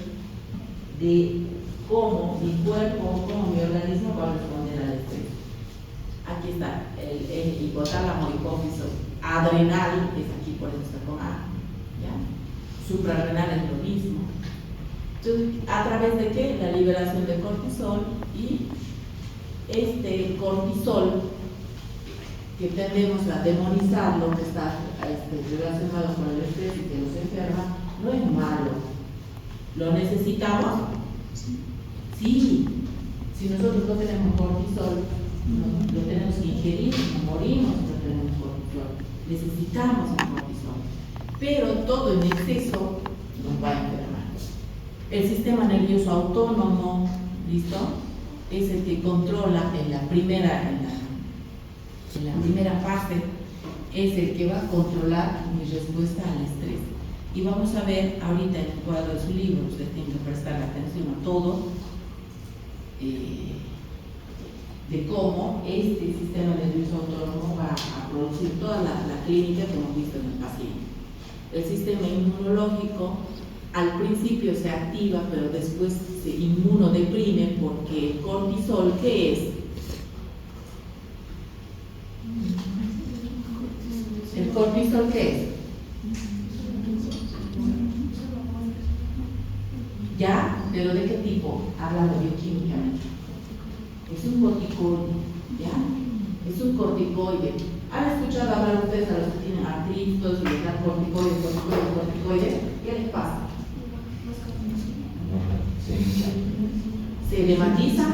de cómo mi cuerpo, cómo mi organismo va a responder al estrés. Aquí está el hipotálamo, hipófiso, adrenal, que es aquí, por eso está con A, ¿ya? Suprarrenal es lo mismo. Entonces, ¿a través de qué? La liberación de cortisol, y este cortisol que tendemos a demonizarlo, que está relacionado con el estrés y que nos enferma, no es malo. ¿Lo necesitamos? Sí. Si nosotros no tenemos cortisol, lo tenemos que ingerir, morimos si no tenemos cortisol. Necesitamos el cortisol. Pero todo en exceso nos va a enfermar. El sistema nervioso autónomo, ¿listo? Es el que controla en la primera fase, es el que va a controlar mi respuesta al estrés. Y vamos a ver ahorita en el cuadro de su libro, ustedes tienen que prestar atención a todo, de cómo este sistema nervioso autónomo va a producir toda la clínica que hemos visto en el paciente. El sistema inmunológico al principio se activa, pero después se inmunodeprime porque el cortisol, ¿qué es? ¿El cortisol qué es? ¿Ya? ¿Pero de qué tipo? Hablando bioquímicamente. Es un corticoide, ¿ya? Es un corticoide. ¿Han escuchado hablar ustedes a los que tienen artritis y les dan corticoides? ¿Qué les pasa? Se lematiza.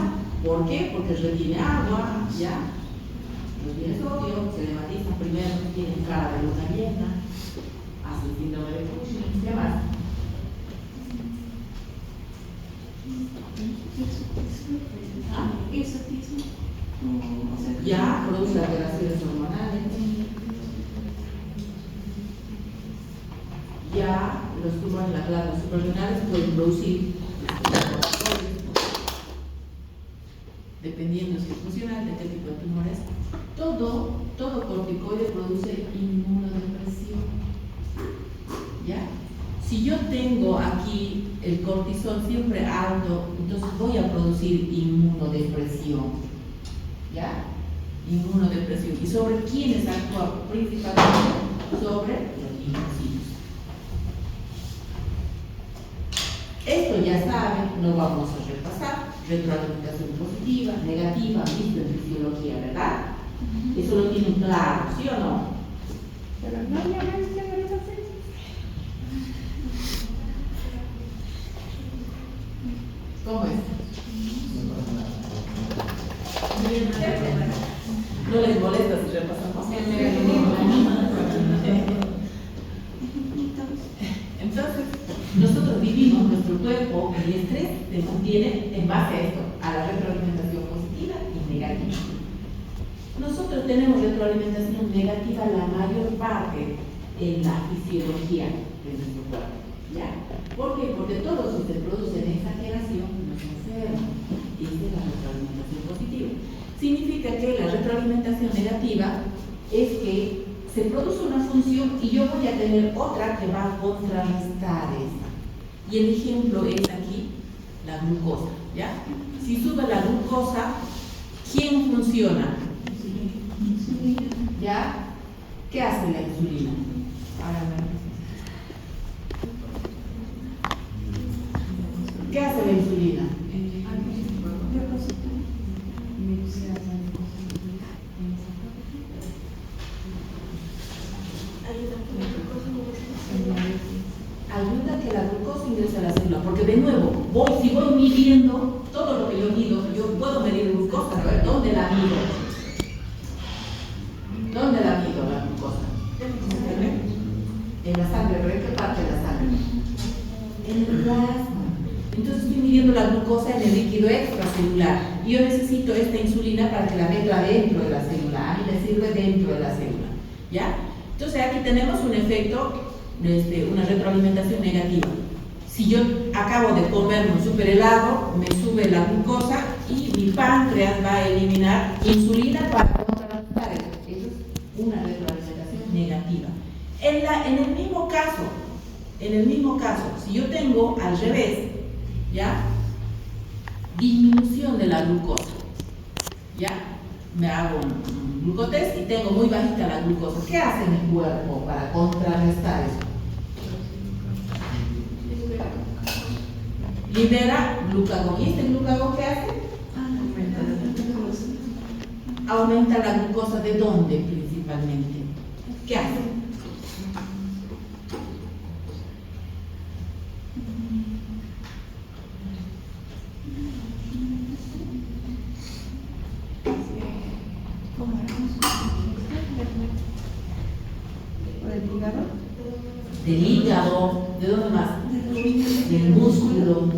¿Por qué? Porque retiene agua, ¿ya? Retiene sodio, se lematiza. Primero tiene cara de luna llena, hace el síndrome de Cushing. ¿Qué más? Ya produce alteraciones hormonales. Ya los tumores, las glándulas suprarrenales pueden producir, dependiendo si es funcional, de qué tipo de tumores. Todo corticoide produce inmunodepresión. ¿Ya? Si yo tengo aquí el cortisol siempre alto, entonces voy a producir inmunodepresión. ¿Ya? Inmunodepresión. ¿Y sobre quiénes actúa principalmente? Sobre los linfocitos. Esto ya saben, no vamos a repasar. Retroalimentación positiva, negativa, visto en fisiología, ¿verdad? Eso lo tienen claro, ¿sí o no? Pero no, ya ves que no lo hacen. ¿Cómo es? ¿No les molesta si repasamos? Entonces, nosotros vivimos, nuestro cuerpo, el estrés se mantiene en base a esto, a la retroalimentación positiva y negativa. Nosotros tenemos retroalimentación negativa la mayor parte en la fisiología de nuestro cuerpo. ¿Ya? ¿Por qué? Porque todo si se produce en exageración nos enferma. Y esa es la retroalimentación positiva. Significa que la retroalimentación negativa es que se produce una función y yo voy a tener otra que va a contrarrestar esta. Y el ejemplo es aquí la glucosa. ¿Ya? Si sube la glucosa, ¿quién funciona? ¿Ya? ¿Qué hace la insulina? ¿Qué hace la insulina? Ayuda a que la glucosa ingrese a la célula, porque de nuevo, si voy midiendo todo lo que yo mido, yo puedo medir glucosa, a ver dónde la mido. En la sangre, ¿pero en qué parte de la sangre? En el plasma. Entonces estoy midiendo la glucosa en el líquido extracelular. Y yo necesito esta insulina para que la meta dentro de la célula. A mí me sirve dentro de la célula. ¿Ya? Entonces aquí tenemos un efecto, una retroalimentación negativa. Si yo acabo de comerme un super helado, me sube la glucosa y mi páncreas va a eliminar insulina para contrarrestar eso. Eso es una retroalimentación negativa. En el mismo caso, si yo tengo al revés, ¿ya? Disminución de la glucosa, ¿ya? Me hago un glucotest y tengo muy bajita la glucosa. ¿Qué hace mi cuerpo para contrarrestar eso? Libera glucagón. ¿Y este glucagón qué hace? Aumenta la glucosa. ¿De dónde principalmente? ¿Qué hace? Del hígado, ¿de dónde más? Del músculo,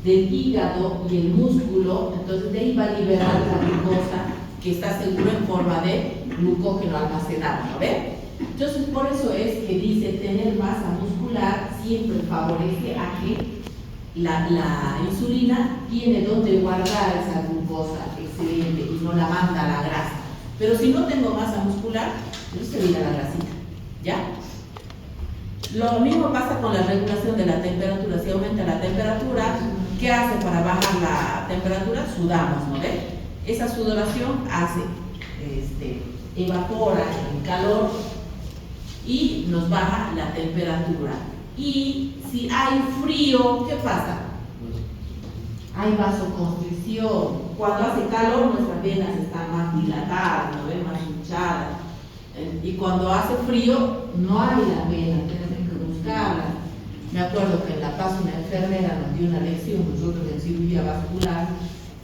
del hígado y el músculo. Entonces de ahí va a liberar la glucosa que está seguro en forma de glucógeno almacenado, ¿no ven? Entonces por eso es que dice tener masa muscular siempre favorece a que la insulina tiene donde guardar esa glucosa excelente y no la manda a la grasa. Pero si no tengo masa muscular, entonces se viene a la grasita, ¿ya? Lo mismo pasa con la regulación de la temperatura. Si aumenta la temperatura, ¿qué hace para bajar la temperatura? Sudamos, ¿no ves? Esa sudoración hace, evapora el calor y nos baja la temperatura. Y si hay frío, ¿qué pasa? Hay vasoconstricción. Cuando hace calor, nuestras venas están más dilatadas, ¿no ves? Más hinchadas. Y cuando hace frío, no hay las venas, tenemos que buscarlas. Me acuerdo que en La Paz una enfermera nos dio una lección, nosotros en cirugía vascular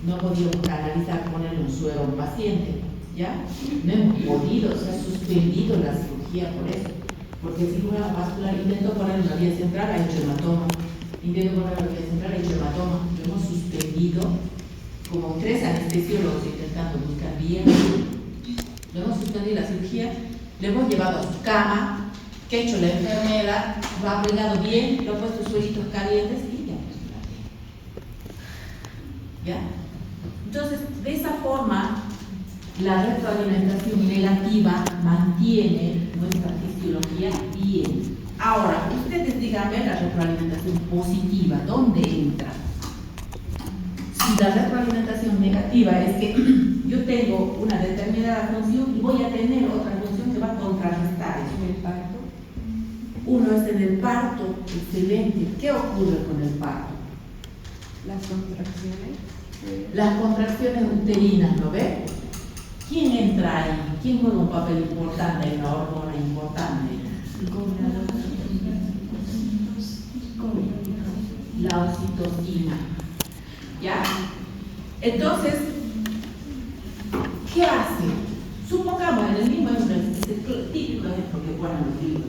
no podíamos canalizar, ponerle un suero a un paciente, ¿ya? No hemos podido, se ha suspendido la cirugía por eso, porque el cirujano vascular intentó ponerle una vía central, ha hecho hematoma, intentó ponerle una vía central, ha hecho hematoma, lo hemos suspendido, como 3 anestesiólogos intentando buscar bien. Le hemos suspendido la cirugía, le hemos llevado a su cama, que ha hecho la enfermera, lo ha abrigado bien, le ha puesto suelitos calientes y ya. ¿Ya? Entonces, de esa forma, la retroalimentación negativa mantiene nuestra fisiología bien. Ahora, ustedes díganme la retroalimentación positiva, ¿dónde entra? Si la retroalimentación negativa es que yo tengo una determinada función y voy a tener otra función que va a contrarrestar eso. ¿En el parto? Uno es en el parto, excelente. ¿Qué ocurre con el parto? Las contracciones. Las contracciones uterinas, ¿no ve? ¿Quién entra ahí? ¿Quién juega un papel importante en una hormona importante? La oxitocina. ¿Ya? Entonces, ¿qué hace? Supongamos en el mismo ejemplo, es el típico ejemplo que ponen los libros,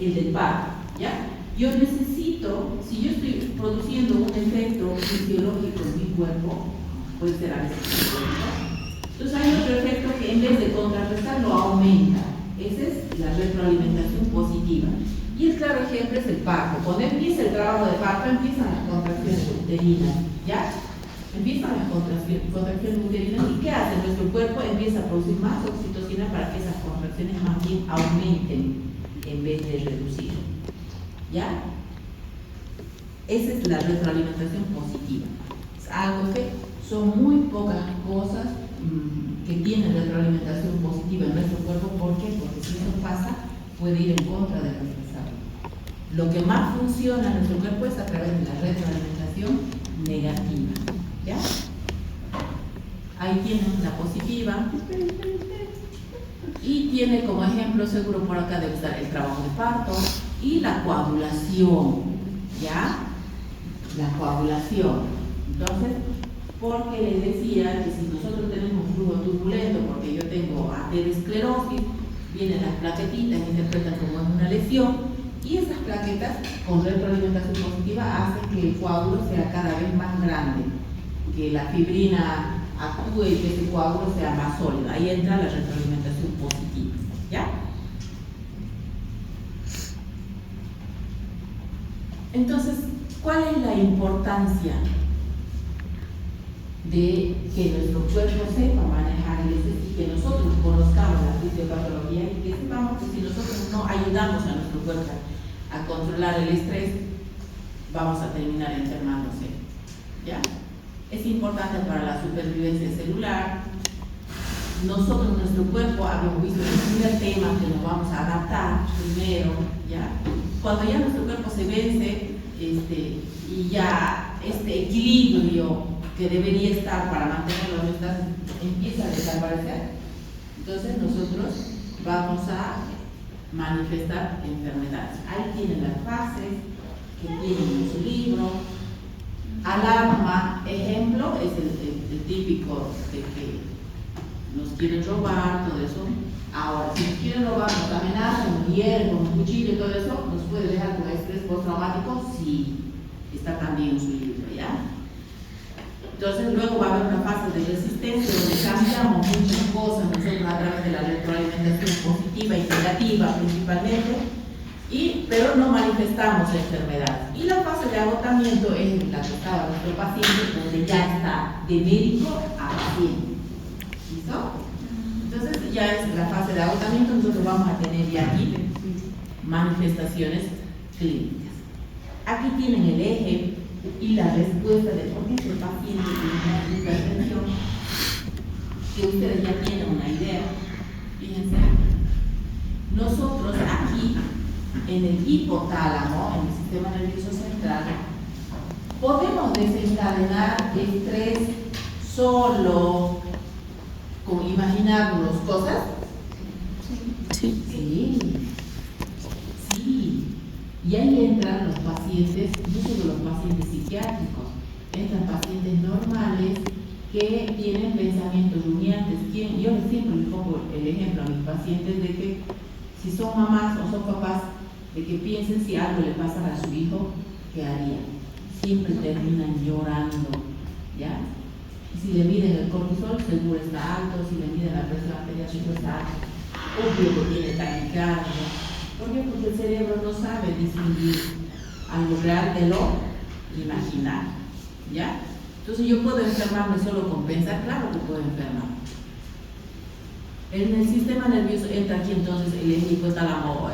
el del parto, ¿ya? Yo necesito, si yo estoy produciendo un efecto fisiológico en mi cuerpo, puede ser a veces fisiológico, entonces hay otro efecto que en vez de contrarrestar lo aumenta. Esa es la retroalimentación positiva. Y el claro ejemplo es el parto. Cuando empieza el trabajo de parto, empiezan las contracciones uterinas, ¿ya? Empiezan las contracciones uterinas y ¿qué hace? Nuestro cuerpo empieza a producir más oxitocina para que esas contracciones más bien aumenten en vez de reducir. ¿Ya? Esa es la retroalimentación positiva. Es algo que son muy pocas cosas que tienen retroalimentación positiva en nuestro cuerpo. ¿Por qué? Porque si eso pasa, puede ir en contra de nuestra salud. Lo que más funciona en nuestro cuerpo es a través de la retroalimentación negativa. ¿Ya? Ahí tienen la positiva. Y tiene como ejemplo, seguro por acá debe estar el trabajo de parto y la coagulación. ¿Ya? La coagulación. Entonces, porque les decía que si nosotros tenemos un flujo turbulento, porque yo tengo aterosclerosis, vienen las plaquetitas, interpretan como una lesión, Y esas plaquetas con retroalimentación positiva hacen que el coágulo sea cada vez más grande, que la fibrina actúe y que ese coágulo sea más sólido. Ahí entra la retroalimentación positiva, ¿ya? Entonces, ¿cuál es la importancia de que nuestro cuerpo sepa manejar el estrés y que nosotros conozcamos la fisiopatología y que sepamos que si nosotros no ayudamos a nuestro cuerpo a controlar el estrés, vamos a terminar enfermándose, ¿ya? Es importante para la supervivencia celular. Nosotros, nuestro cuerpo, habíamos visto en el primer tema que nos vamos a adaptar primero, ¿ya? Cuando ya nuestro cuerpo se vence y ya este equilibrio que debería estar para mantener la homeostasis empieza a desaparecer, entonces nosotros vamos a manifestar enfermedades. Ahí tienen las fases que tienen en su libro. Alarma, ejemplo, es el típico de que nos quieren robar, todo eso. Ahora, si nos quieren robar, nos amenazan, nos hieren con un cuchillo y todo eso, nos puede dejar con estrés postraumático si está también en su libro, ¿ya? Entonces luego va a haber una fase de resistencia donde cambiamos muchas cosas nosotros a través de la retroalimentación positiva y negativa principalmente, pero no manifestamos enfermedades. Y la fase de agotamiento es la que estaba nuestro paciente, donde ya está de médico a paciente. ¿Listo? Entonces ya es la fase de agotamiento, nosotros vamos a tener ya aquí manifestaciones clínicas. Aquí tienen el eje y la respuesta de por qué el paciente tiene una hipertensión, que ustedes ya tienen una idea. Fíjense, nosotros aquí en el hipotálamo, en el sistema nervioso central, podemos desencadenar estrés solo con imaginarnos cosas. Sí. Y ahí entran los pacientes, no solo los pacientes psiquiátricos, entran pacientes normales que tienen pensamientos rumiantes. Yo siempre les pongo el ejemplo a mis pacientes de que si son mamás o son papás, de que piensen si algo le pasa a su hijo, ¿qué harían? Siempre terminan llorando, ¿ya? Y si le miden el cortisol, seguro está alto, si le miden la presión arterial, seguro está alto. Obvio que tiene taquicardia. ¿Por qué? Porque el cerebro no sabe distinguir algo real de lo imaginario, ¿ya? Entonces yo puedo enfermarme solo con pensar, claro que puedo enfermar. En el sistema nervioso entra aquí entonces el hipotálamo,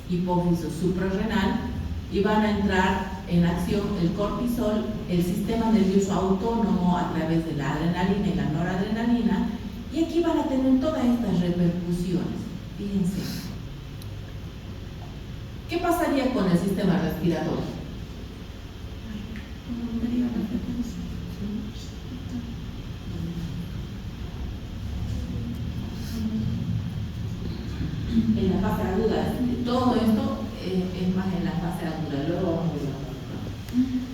hipófisis suprarrenal, y van a entrar en acción el cortisol, el sistema nervioso autónomo a través de la adrenalina y la noradrenalina, y aquí van a tener todas estas repercusiones. Fíjense. ¿Qué pasaría con el sistema respiratorio? En la fase aguda, todo esto es más en la fase aguda, luego vamos a ver.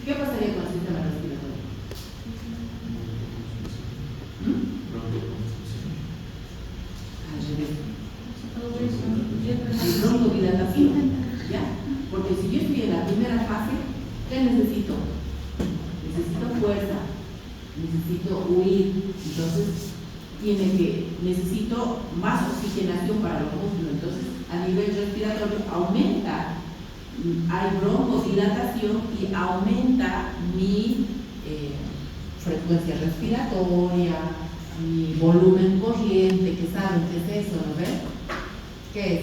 ¿Qué pasaría con el sistema respiratorio? Al revés. Broncodilatación, ¿ya? Porque si yo estoy en la primera fase, ¿qué necesito? Necesito fuerza, necesito huir, entonces necesito más oxigenación para los músculos, entonces a nivel respiratorio aumenta, hay broncodilatación y aumenta mi frecuencia respiratoria, mi volumen corriente, que saben qué es eso, ¿no ven? ¿Qué es?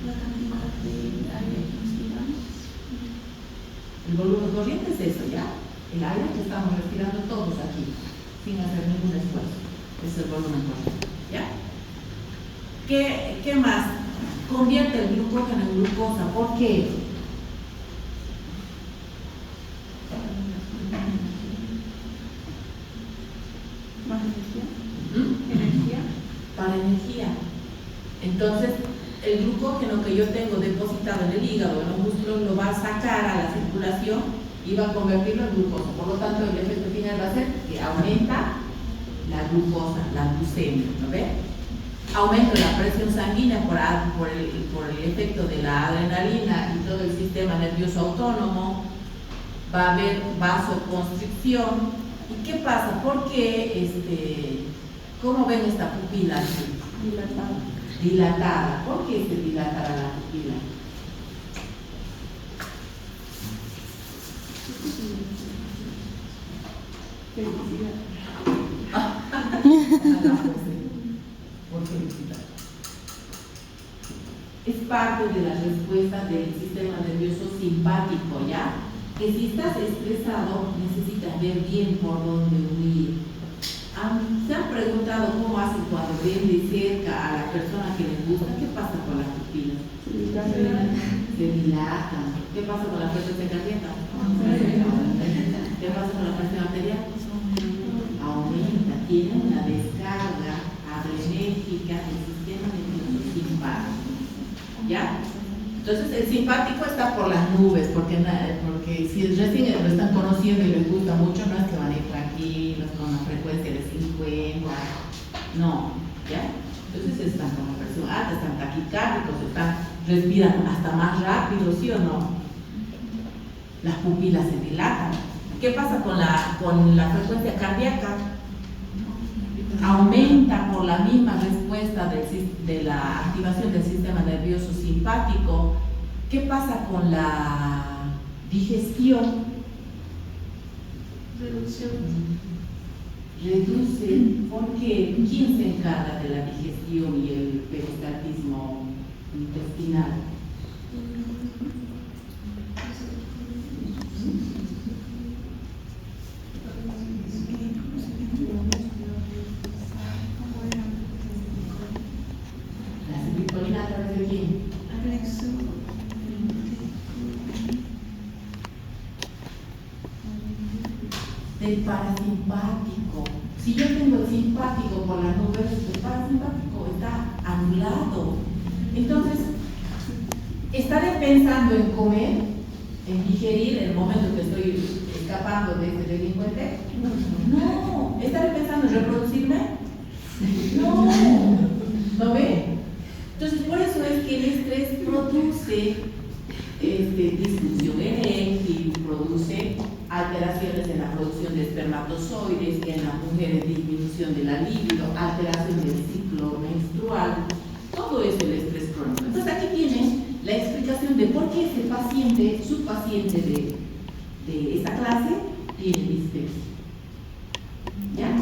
La cantidad de aire que respiramos. El volumen corriente es eso, ¿ya? El aire que estamos respirando todos aquí, sin hacer ningún esfuerzo. Es el volumen corriente, ¿ya? ¿Qué más? Convierte el glucógeno en glucosa. ¿Por qué? ¿Más energía? ¿Energía? Para energía. Entonces, el glucógeno que yo tengo depositado en el hígado, en los músculos, lo va a sacar a la circulación y va a convertirlo en glucosa. Por lo tanto, el efecto final va a ser que aumenta la glucosa, la glucemia, ¿no ve? Aumento de la presión sanguínea por el efecto de la adrenalina y todo el sistema nervioso autónomo. Va a haber vasoconstricción. ¿Y qué pasa? ¿Por qué, cómo ven esta pupila aquí? Dilatada. ¿Por qué se dilatará la pupila? ¿Por felicidad? Es parte de la respuesta del sistema nervioso simpático, ¿ya? Que si estás estresado necesitas ver bien por dónde huir. ¿Se han preguntado cómo hacen cuando ven de cerca a la persona que les gusta? ¿Qué pasa con las pupilas? Se dilatan. ¿Qué pasa con la frecuencia cardíaca? ¿Qué pasa con la presión arterial? Aumenta, tiene una descarga adrenérgica del sistema nervioso simpático. ¿Ya? Entonces el simpático está por las nubes, porque si recién lo están conociendo y les gusta mucho, no es que van a ir tranquilos con una frecuencia de 50, no, ¿ya? Entonces están con la presión alta, están taquicárdicos, respiran hasta más rápido, ¿sí o no? Las pupilas se dilatan. ¿Qué pasa con la frecuencia cardíaca? Aumenta por la misma respuesta de la activación del sistema nervioso simpático. ¿Qué pasa con la digestión? Reduce, porque ¿quién se encarga de la digestión y el peristaltismo intestinal? Del parasimpático. Si yo tengo el simpático por las nubes, el parasimpático está anulado. Entonces, ¿estaré pensando en comer, en digerir en el momento que estoy escapando de este delincuente? No. ¿Estaré pensando en reproducirme? No. ¿No ve? Entonces, por eso es que el estrés produce disfunción eréctil, produce alteraciones en la producción de espermatozoides, en las mujeres disminución de la libido, alteración del ciclo menstrual. Todo es el estrés crónico. Entonces aquí tienen la explicación de por qué ese paciente, su paciente de esta clase, tiene dispepsia. ¿Ya?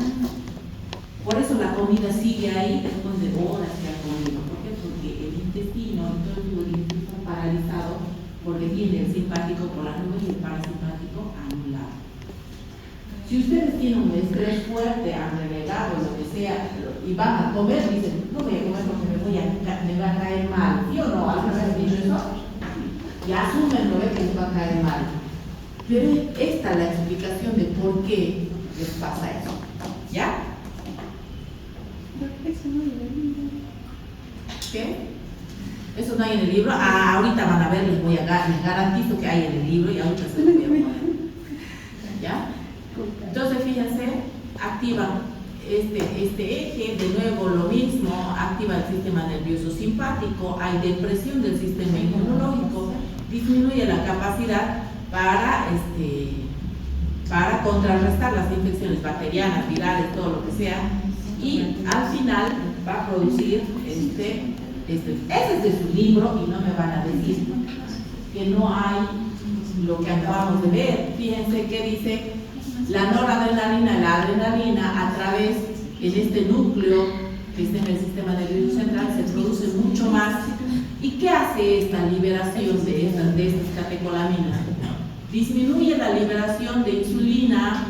Por eso la comida sigue ahí después de horas que ha comido. ¿Por qué? Porque el intestino, todo el tubo digestivo está paralizado porque tiene el simpático por las nubes y el parasimpático anulado. Si ustedes tienen un estrés fuerte, han renegado, lo que sea, y van a comer, dicen, no voy a comer porque me va a caer mal. ¿Sí o no? ¿Alguna vez han dicho eso? Y asumen, ¿no ve? Que les va a caer mal. Pero esta es la explicación de por qué les pasa eso. ¿Ya? ¿Qué? Eso no hay en el libro. Ahorita van a ver, les garantizo que hay en el libro y ahorita se lo voy a poner. ¿Ya? Entonces, fíjense, activa este eje, de nuevo lo mismo, activa el sistema nervioso simpático, hay depresión del sistema inmunológico, disminuye la capacidad para contrarrestar las infecciones bacterianas, virales, todo lo que sea, y al final va a producir ese es de su libro y no me van a decir que no hay lo que acabamos de ver. Fíjense que dice la noradrenalina, la adrenalina a través en este núcleo que está en el sistema nervioso central se produce mucho más. ¿Y qué hace esta liberación de estas catecolaminas? Disminuye la liberación de insulina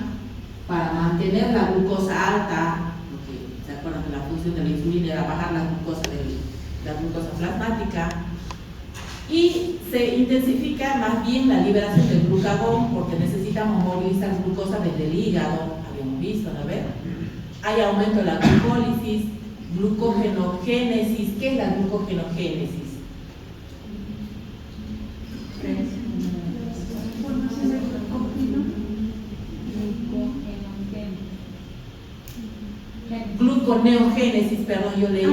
para mantener la glucosa alta, porque se acuerdan que la función de la insulina era bajar la glucosa plasmática, y se intensifica más bien la liberación del glucagón porque necesitamos movilizar glucosa desde el hígado, habíamos visto, ¿no ven? Hay aumento de la glucólisis, glucogenogénesis. ¿Qué es la glucogenogénesis? gluconeogénesis, perdón, yo leí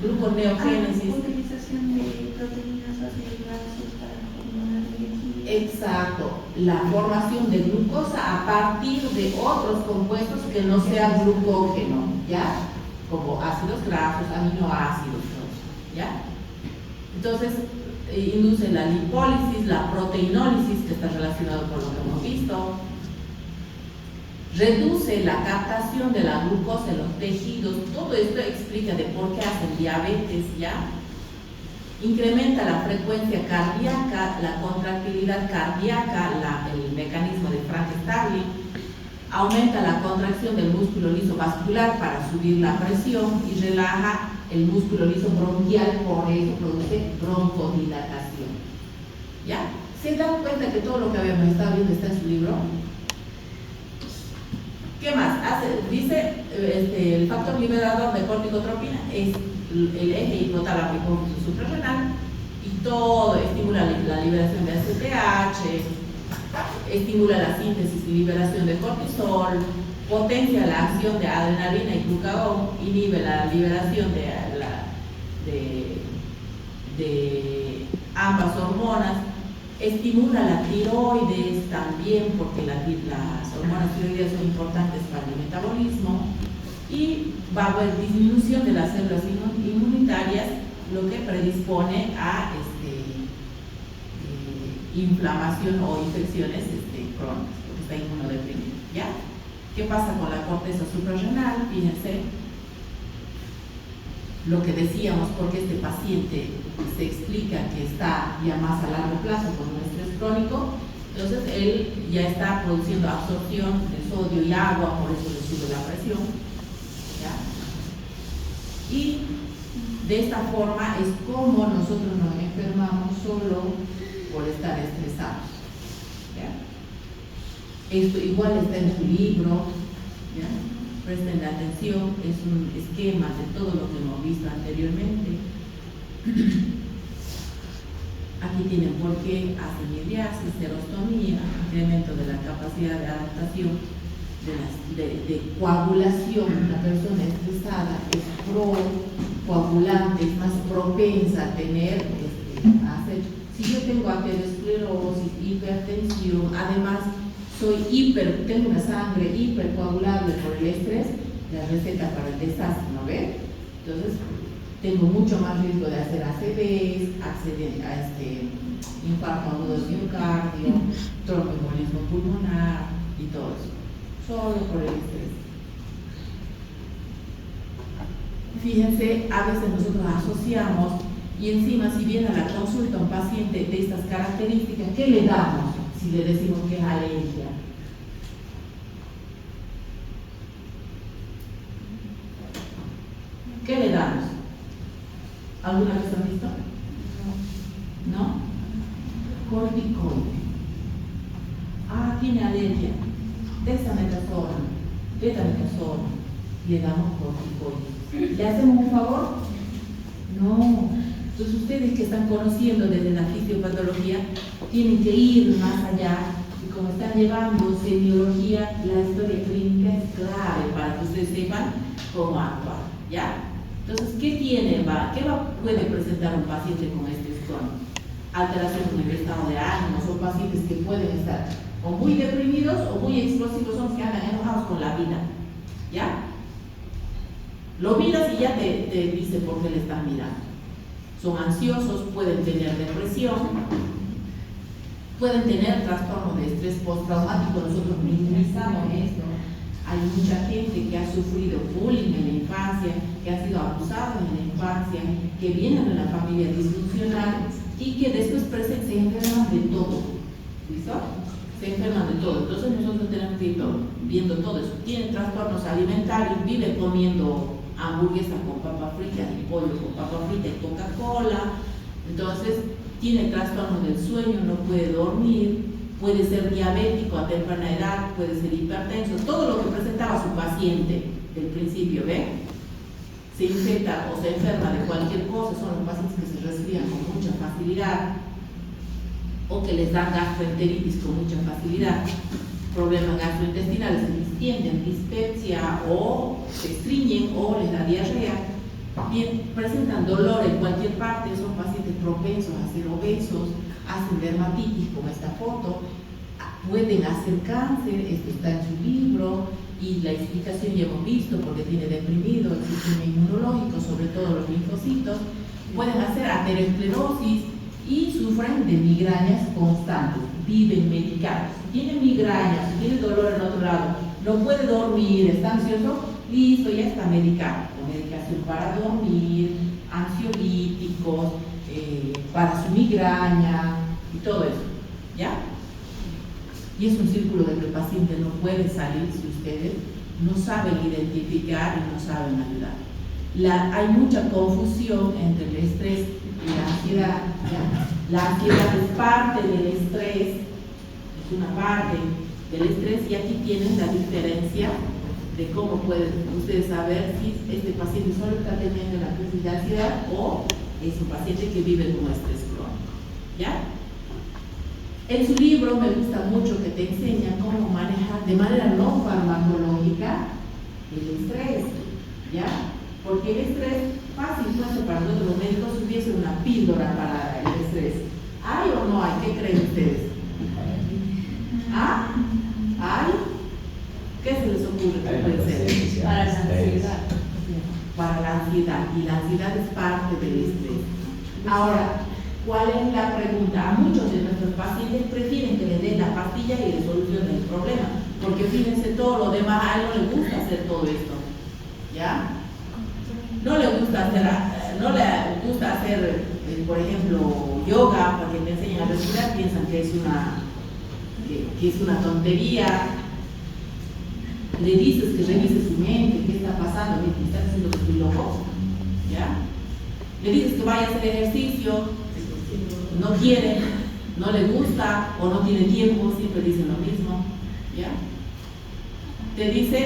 gluconeogénesis. Utilización de proteínas, ácidos grasos para formular energía. Exacto, la formación de glucosa a partir de otros compuestos que no sean glucógeno, ¿ya? Como ácidos grasos, aminoácidos, ¿ya? Entonces, induce la lipólisis, la proteinólisis, que está relacionado con lo que hemos visto. Reduce la captación de la glucosa en los tejidos. Todo esto explica de por qué hacen diabetes, ¿ya? Incrementa la frecuencia cardíaca, la contractilidad cardíaca, el mecanismo de Frank-Starling. Aumenta la contracción del músculo liso vascular para subir la presión y relaja el músculo liso bronquial, por eso produce broncodilatación. ¿Ya? ¿Se dan cuenta que todo lo que habíamos estado viendo está en su libro? ¿Qué más? Dice el factor liberador de corticotropina es el eje hipotalámico suprarrenal y todo estimula la liberación de ACTH, estimula la síntesis y liberación de cortisol, potencia la acción de adrenalina y glucagón, inhibe la liberación de ambas hormonas, estimula la tiroides también, porque las hormonas tiroideas son importantes para el metabolismo, y va a haber disminución de las células inmunitarias, lo que predispone a inflamación o infecciones crónicas, porque está inmunodeprimido, ¿ya? ¿Qué pasa con la corteza suprarrenal? Fíjense lo que decíamos, porque este paciente se explica que está ya más a largo plazo con un estrés crónico, entonces él ya está produciendo absorción de sodio y agua, por eso le sube la presión, ¿ya? Y de esta forma es como nosotros nos enfermamos solo por estar estresados, ¿ya? Esto igual está en su libro, ¿ya? Presten atención, es un esquema de todo lo que hemos visto anteriormente. Aquí tienen por qué hace midriasis, serostomía, incremento de la capacidad de adaptación, de coagulación. La persona estresada es procoagulante, es más propensa a tener, si yo tengo arteriosclerosis, hipertensión, además tengo una sangre hipercoagulable por el estrés, la receta para el desastre, ¿no ven? Entonces, tengo mucho más riesgo de hacer ACVs, acceder a infarto agudo de miocardio, tromboembolismo pulmonar y todo eso, solo por el estrés. Fíjense, a veces nosotros asociamos y encima si viene a la consulta un paciente de estas características, ¿qué le damos si le decimos que es alergia? ¿Qué le damos? ¿Alguna vez han visto? ¿No? Corticoide. Ah, tiene alergia. Dexametasona, betametasona. Le damos corticoide. ¿Le hacemos un favor? No. Entonces ustedes que están conociendo desde la fisiopatología tienen que ir más allá, y como están llevando semiología, la historia clínica es clave para que ustedes sepan cómo actuar, ¿ya? Entonces, ¿qué puede presentar un paciente con este estrés? Alteración en el estado de ánimo, son pacientes que pueden estar o muy deprimidos o muy explosivos, son los que andan enojados con la vida, ¿ya? Lo miras y ya te dice por qué le están mirando. Son ansiosos, pueden tener depresión, pueden tener trastornos de estrés postraumático. Nosotros minimizamos esto. Hay mucha gente que ha sufrido bullying en la infancia, que ha sido abusado en la infancia, que vienen de una familia disfuncional y que después se enferman de todo. ¿Listo? Se enferman de todo. Entonces nosotros tenemos que ir viendo todo eso. Tienen trastornos alimentarios, viven comiendo hamburguesa con papa frita y pollo con papa frita y Coca-Cola. Entonces tiene trastornos del sueño, no puede dormir, puede ser diabético a temprana edad, puede ser hipertenso, todo lo que presentaba su paciente del principio, ¿ven? Se infecta o se enferma de cualquier cosa, son los pacientes que se resfrían con mucha facilidad o que les dan gastroenteritis con mucha facilidad. problemas gastrointestinales, se distienden, dispepsia o se estreñen o les da diarrea, bien, presentan dolor en cualquier parte, son pacientes propensos a ser obesos, hacen dermatitis como esta foto, pueden hacer cáncer, esto está en su libro, y la explicación ya hemos visto porque tiene deprimido el sistema inmunológico, sobre todo los linfocitos, pueden hacer aterosclerosis y sufren de migrañas constantes, viven medicados. Si tiene migrañas, si tiene dolor en otro lado, no puede dormir, está ansioso, listo, ya está medicado, con medicación para dormir, ansiolíticos, para su migraña y todo eso, ¿ya? Y es un círculo de que el paciente no puede salir si ustedes no saben identificar y no saben ayudar. Hay mucha confusión entre el estrés y la ansiedad, ¿ya? La ansiedad es parte del estrés, es una parte del estrés, y aquí tienen la diferencia de cómo pueden ustedes saber si este paciente solo está teniendo la crisis de ansiedad o es un paciente que vive con estrés crónico, ¿ya? En su libro me gusta mucho que te enseña cómo manejar de manera no farmacológica el estrés, ¿ya? Porque el estrés, fácil fuese para nosotros los médicos si hubiese una píldora para el estrés. ¿Hay o no hay? ¿Qué creen ustedes? ¿Ah? ¿Hay? ¿Qué se les ocurre que puede ser? Para la ansiedad. Para la ansiedad, y la ansiedad es parte del estrés. Ahora, ¿cuál es la pregunta? A muchos de nuestros pacientes prefieren que les den la pastilla y les solucionen el problema, porque fíjense, todo lo demás, a él no le gusta hacer todo esto, ¿ya? No le gusta hacer, por ejemplo, yoga, porque te enseñan a respirar, piensan que es una tontería. Le dices que revise su mente, qué está pasando, está diciendo que estoy loco, ¿ya? Le dices que vaya a hacer ejercicio, no quiere, no le gusta o no tiene tiempo, siempre dicen lo mismo, ¿ya? Te dice,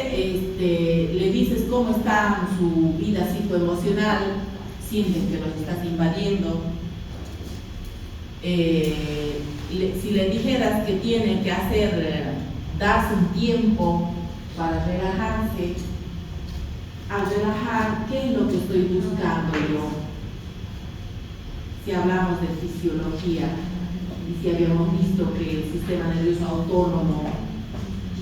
le dices cómo está su vida psicoemocional, sienten que los estás invadiendo. Si le dijeras que tiene que darse un tiempo para relajarse, al relajar, ¿qué es lo que estoy buscando yo? Si hablamos de fisiología y si habíamos visto que el sistema nervioso autónomo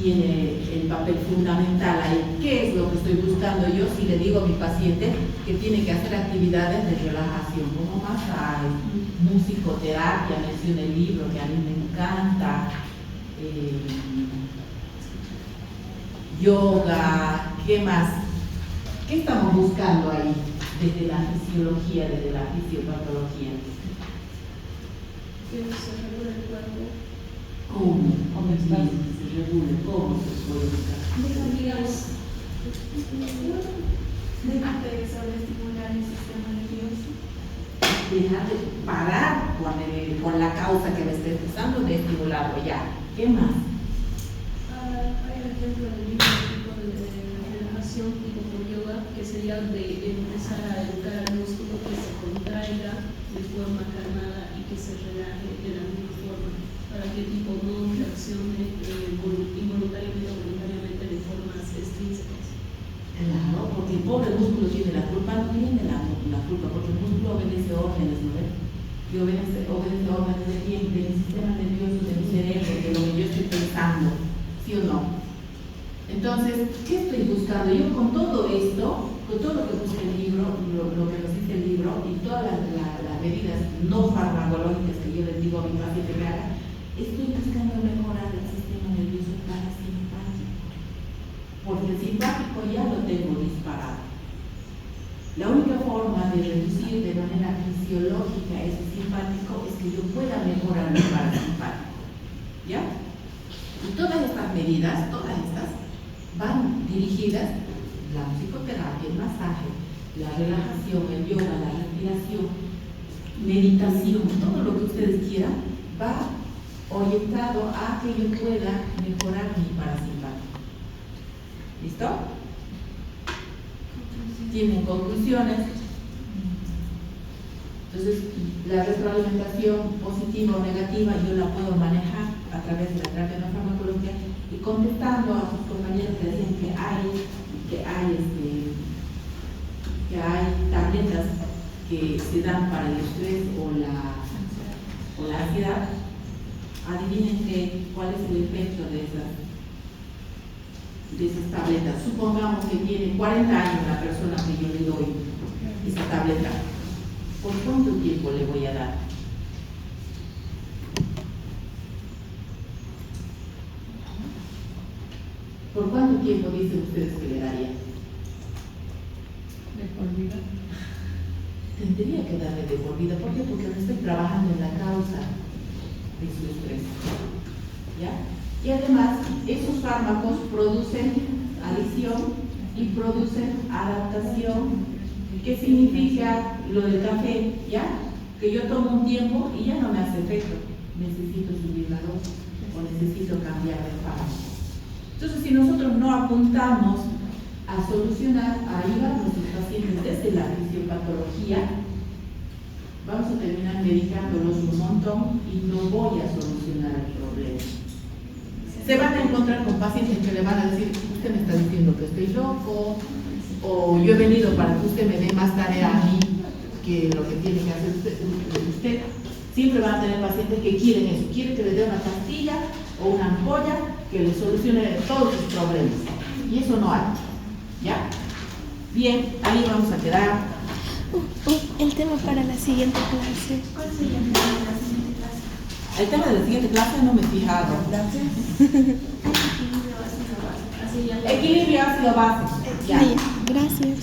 tiene el papel fundamental ahí, ¿qué es lo que estoy buscando yo si le digo a mi paciente que tiene que hacer actividades de relajación, como masaje, musicoterapia? Menciona el libro que a mí me encanta, yoga, ¿qué más? ¿Qué estamos buscando ahí desde la fisiología, desde la fisiopatología? Que se regule el cuerpo. ¿Cómo? ¿Cómo se regule? ¿Cómo se puede buscar? Digamos, Dejar de sobreestimular el sistema nervioso. Dejar de parar con la causa que me está empezando de estimularlo ya. ¿Qué más? hay el ejemplo del mismo tipo de relajación tipo por yoga, que sería de empezar a educar al músculo que se contraiga de forma calmada y que se relaje de la misma forma, para que el tipo no reaccione involuntariamente o voluntariamente de formas extrínsecas. Claro, porque el pobre músculo tiene la culpa, no tiene la culpa, porque el músculo obedece órdenes, ¿no ves? Y obedece órdenes del sistema nervioso, de mi cerebro, de lo que yo estoy pensando, ¿sí o no? Entonces, ¿qué estoy buscando? Yo con todo esto, con todo lo que busca el libro, lo que nos dice el libro y todas las medidas no farmacológicas que yo les digo a mi paciente que haga, estoy buscando mejorar el sistema nervioso parasimpático, porque el simpático ya lo tengo disparado. La única forma de reducir de manera fisiológica ese simpático es que yo pueda mejorar el parasimpático, ¿ya? Y todas estas medidas, todas estas, van dirigidas, la psicoterapia, el masaje, la relajación, el yoga, la respiración, meditación, todo lo que ustedes quieran, va orientado a que yo pueda mejorar mi parasimpático. ¿Listo? ¿Tienen conclusiones? Entonces, la retroalimentación positiva o negativa yo la puedo manejar a través de la terapia no farmacológica y contestando a sus compañeros que decían que hay tabletas que se dan para el estrés o la ansiedad. Adivinen cuál es el efecto de esas tabletas. Supongamos que tiene 40 años la persona que yo le doy esa tableta. ¿Por cuánto tiempo le voy a dar? ¿Por cuánto tiempo dicen ustedes que le daría? De por vida. Tendría que darle de por vida. ¿Por qué? Porque no estoy trabajando en la causa de su estrés. ¿Ya? Y además, esos fármacos producen adicción y producen adaptación. ¿Qué significa lo del café? ¿Ya? Que yo tomo un tiempo y ya no me hace efecto. Necesito subir la dosis o necesito cambiar de fármaco. Entonces, si nosotros no apuntamos a solucionar, ahí van nuestros pacientes desde la fisiopatología, vamos a terminar medicándolos un montón y no voy a solucionar el problema. Se van a encontrar con pacientes que le van a decir, usted me está diciendo que estoy loco, o yo he venido para que usted me dé más tarea a mí que lo que tiene que hacer usted. Siempre van a tener pacientes que quieren eso, quieren que le dé una pastilla o una ampolla que le solucione todos sus problemas. Y eso no hay. ¿Ya? Bien, ahí vamos a quedar. El tema para la siguiente clase. ¿Cuál sería el tema de la siguiente clase? El tema de la siguiente clase no me he fijado. Equilibrio ácido base. Equilibrio ácido base. Ya. Gracias.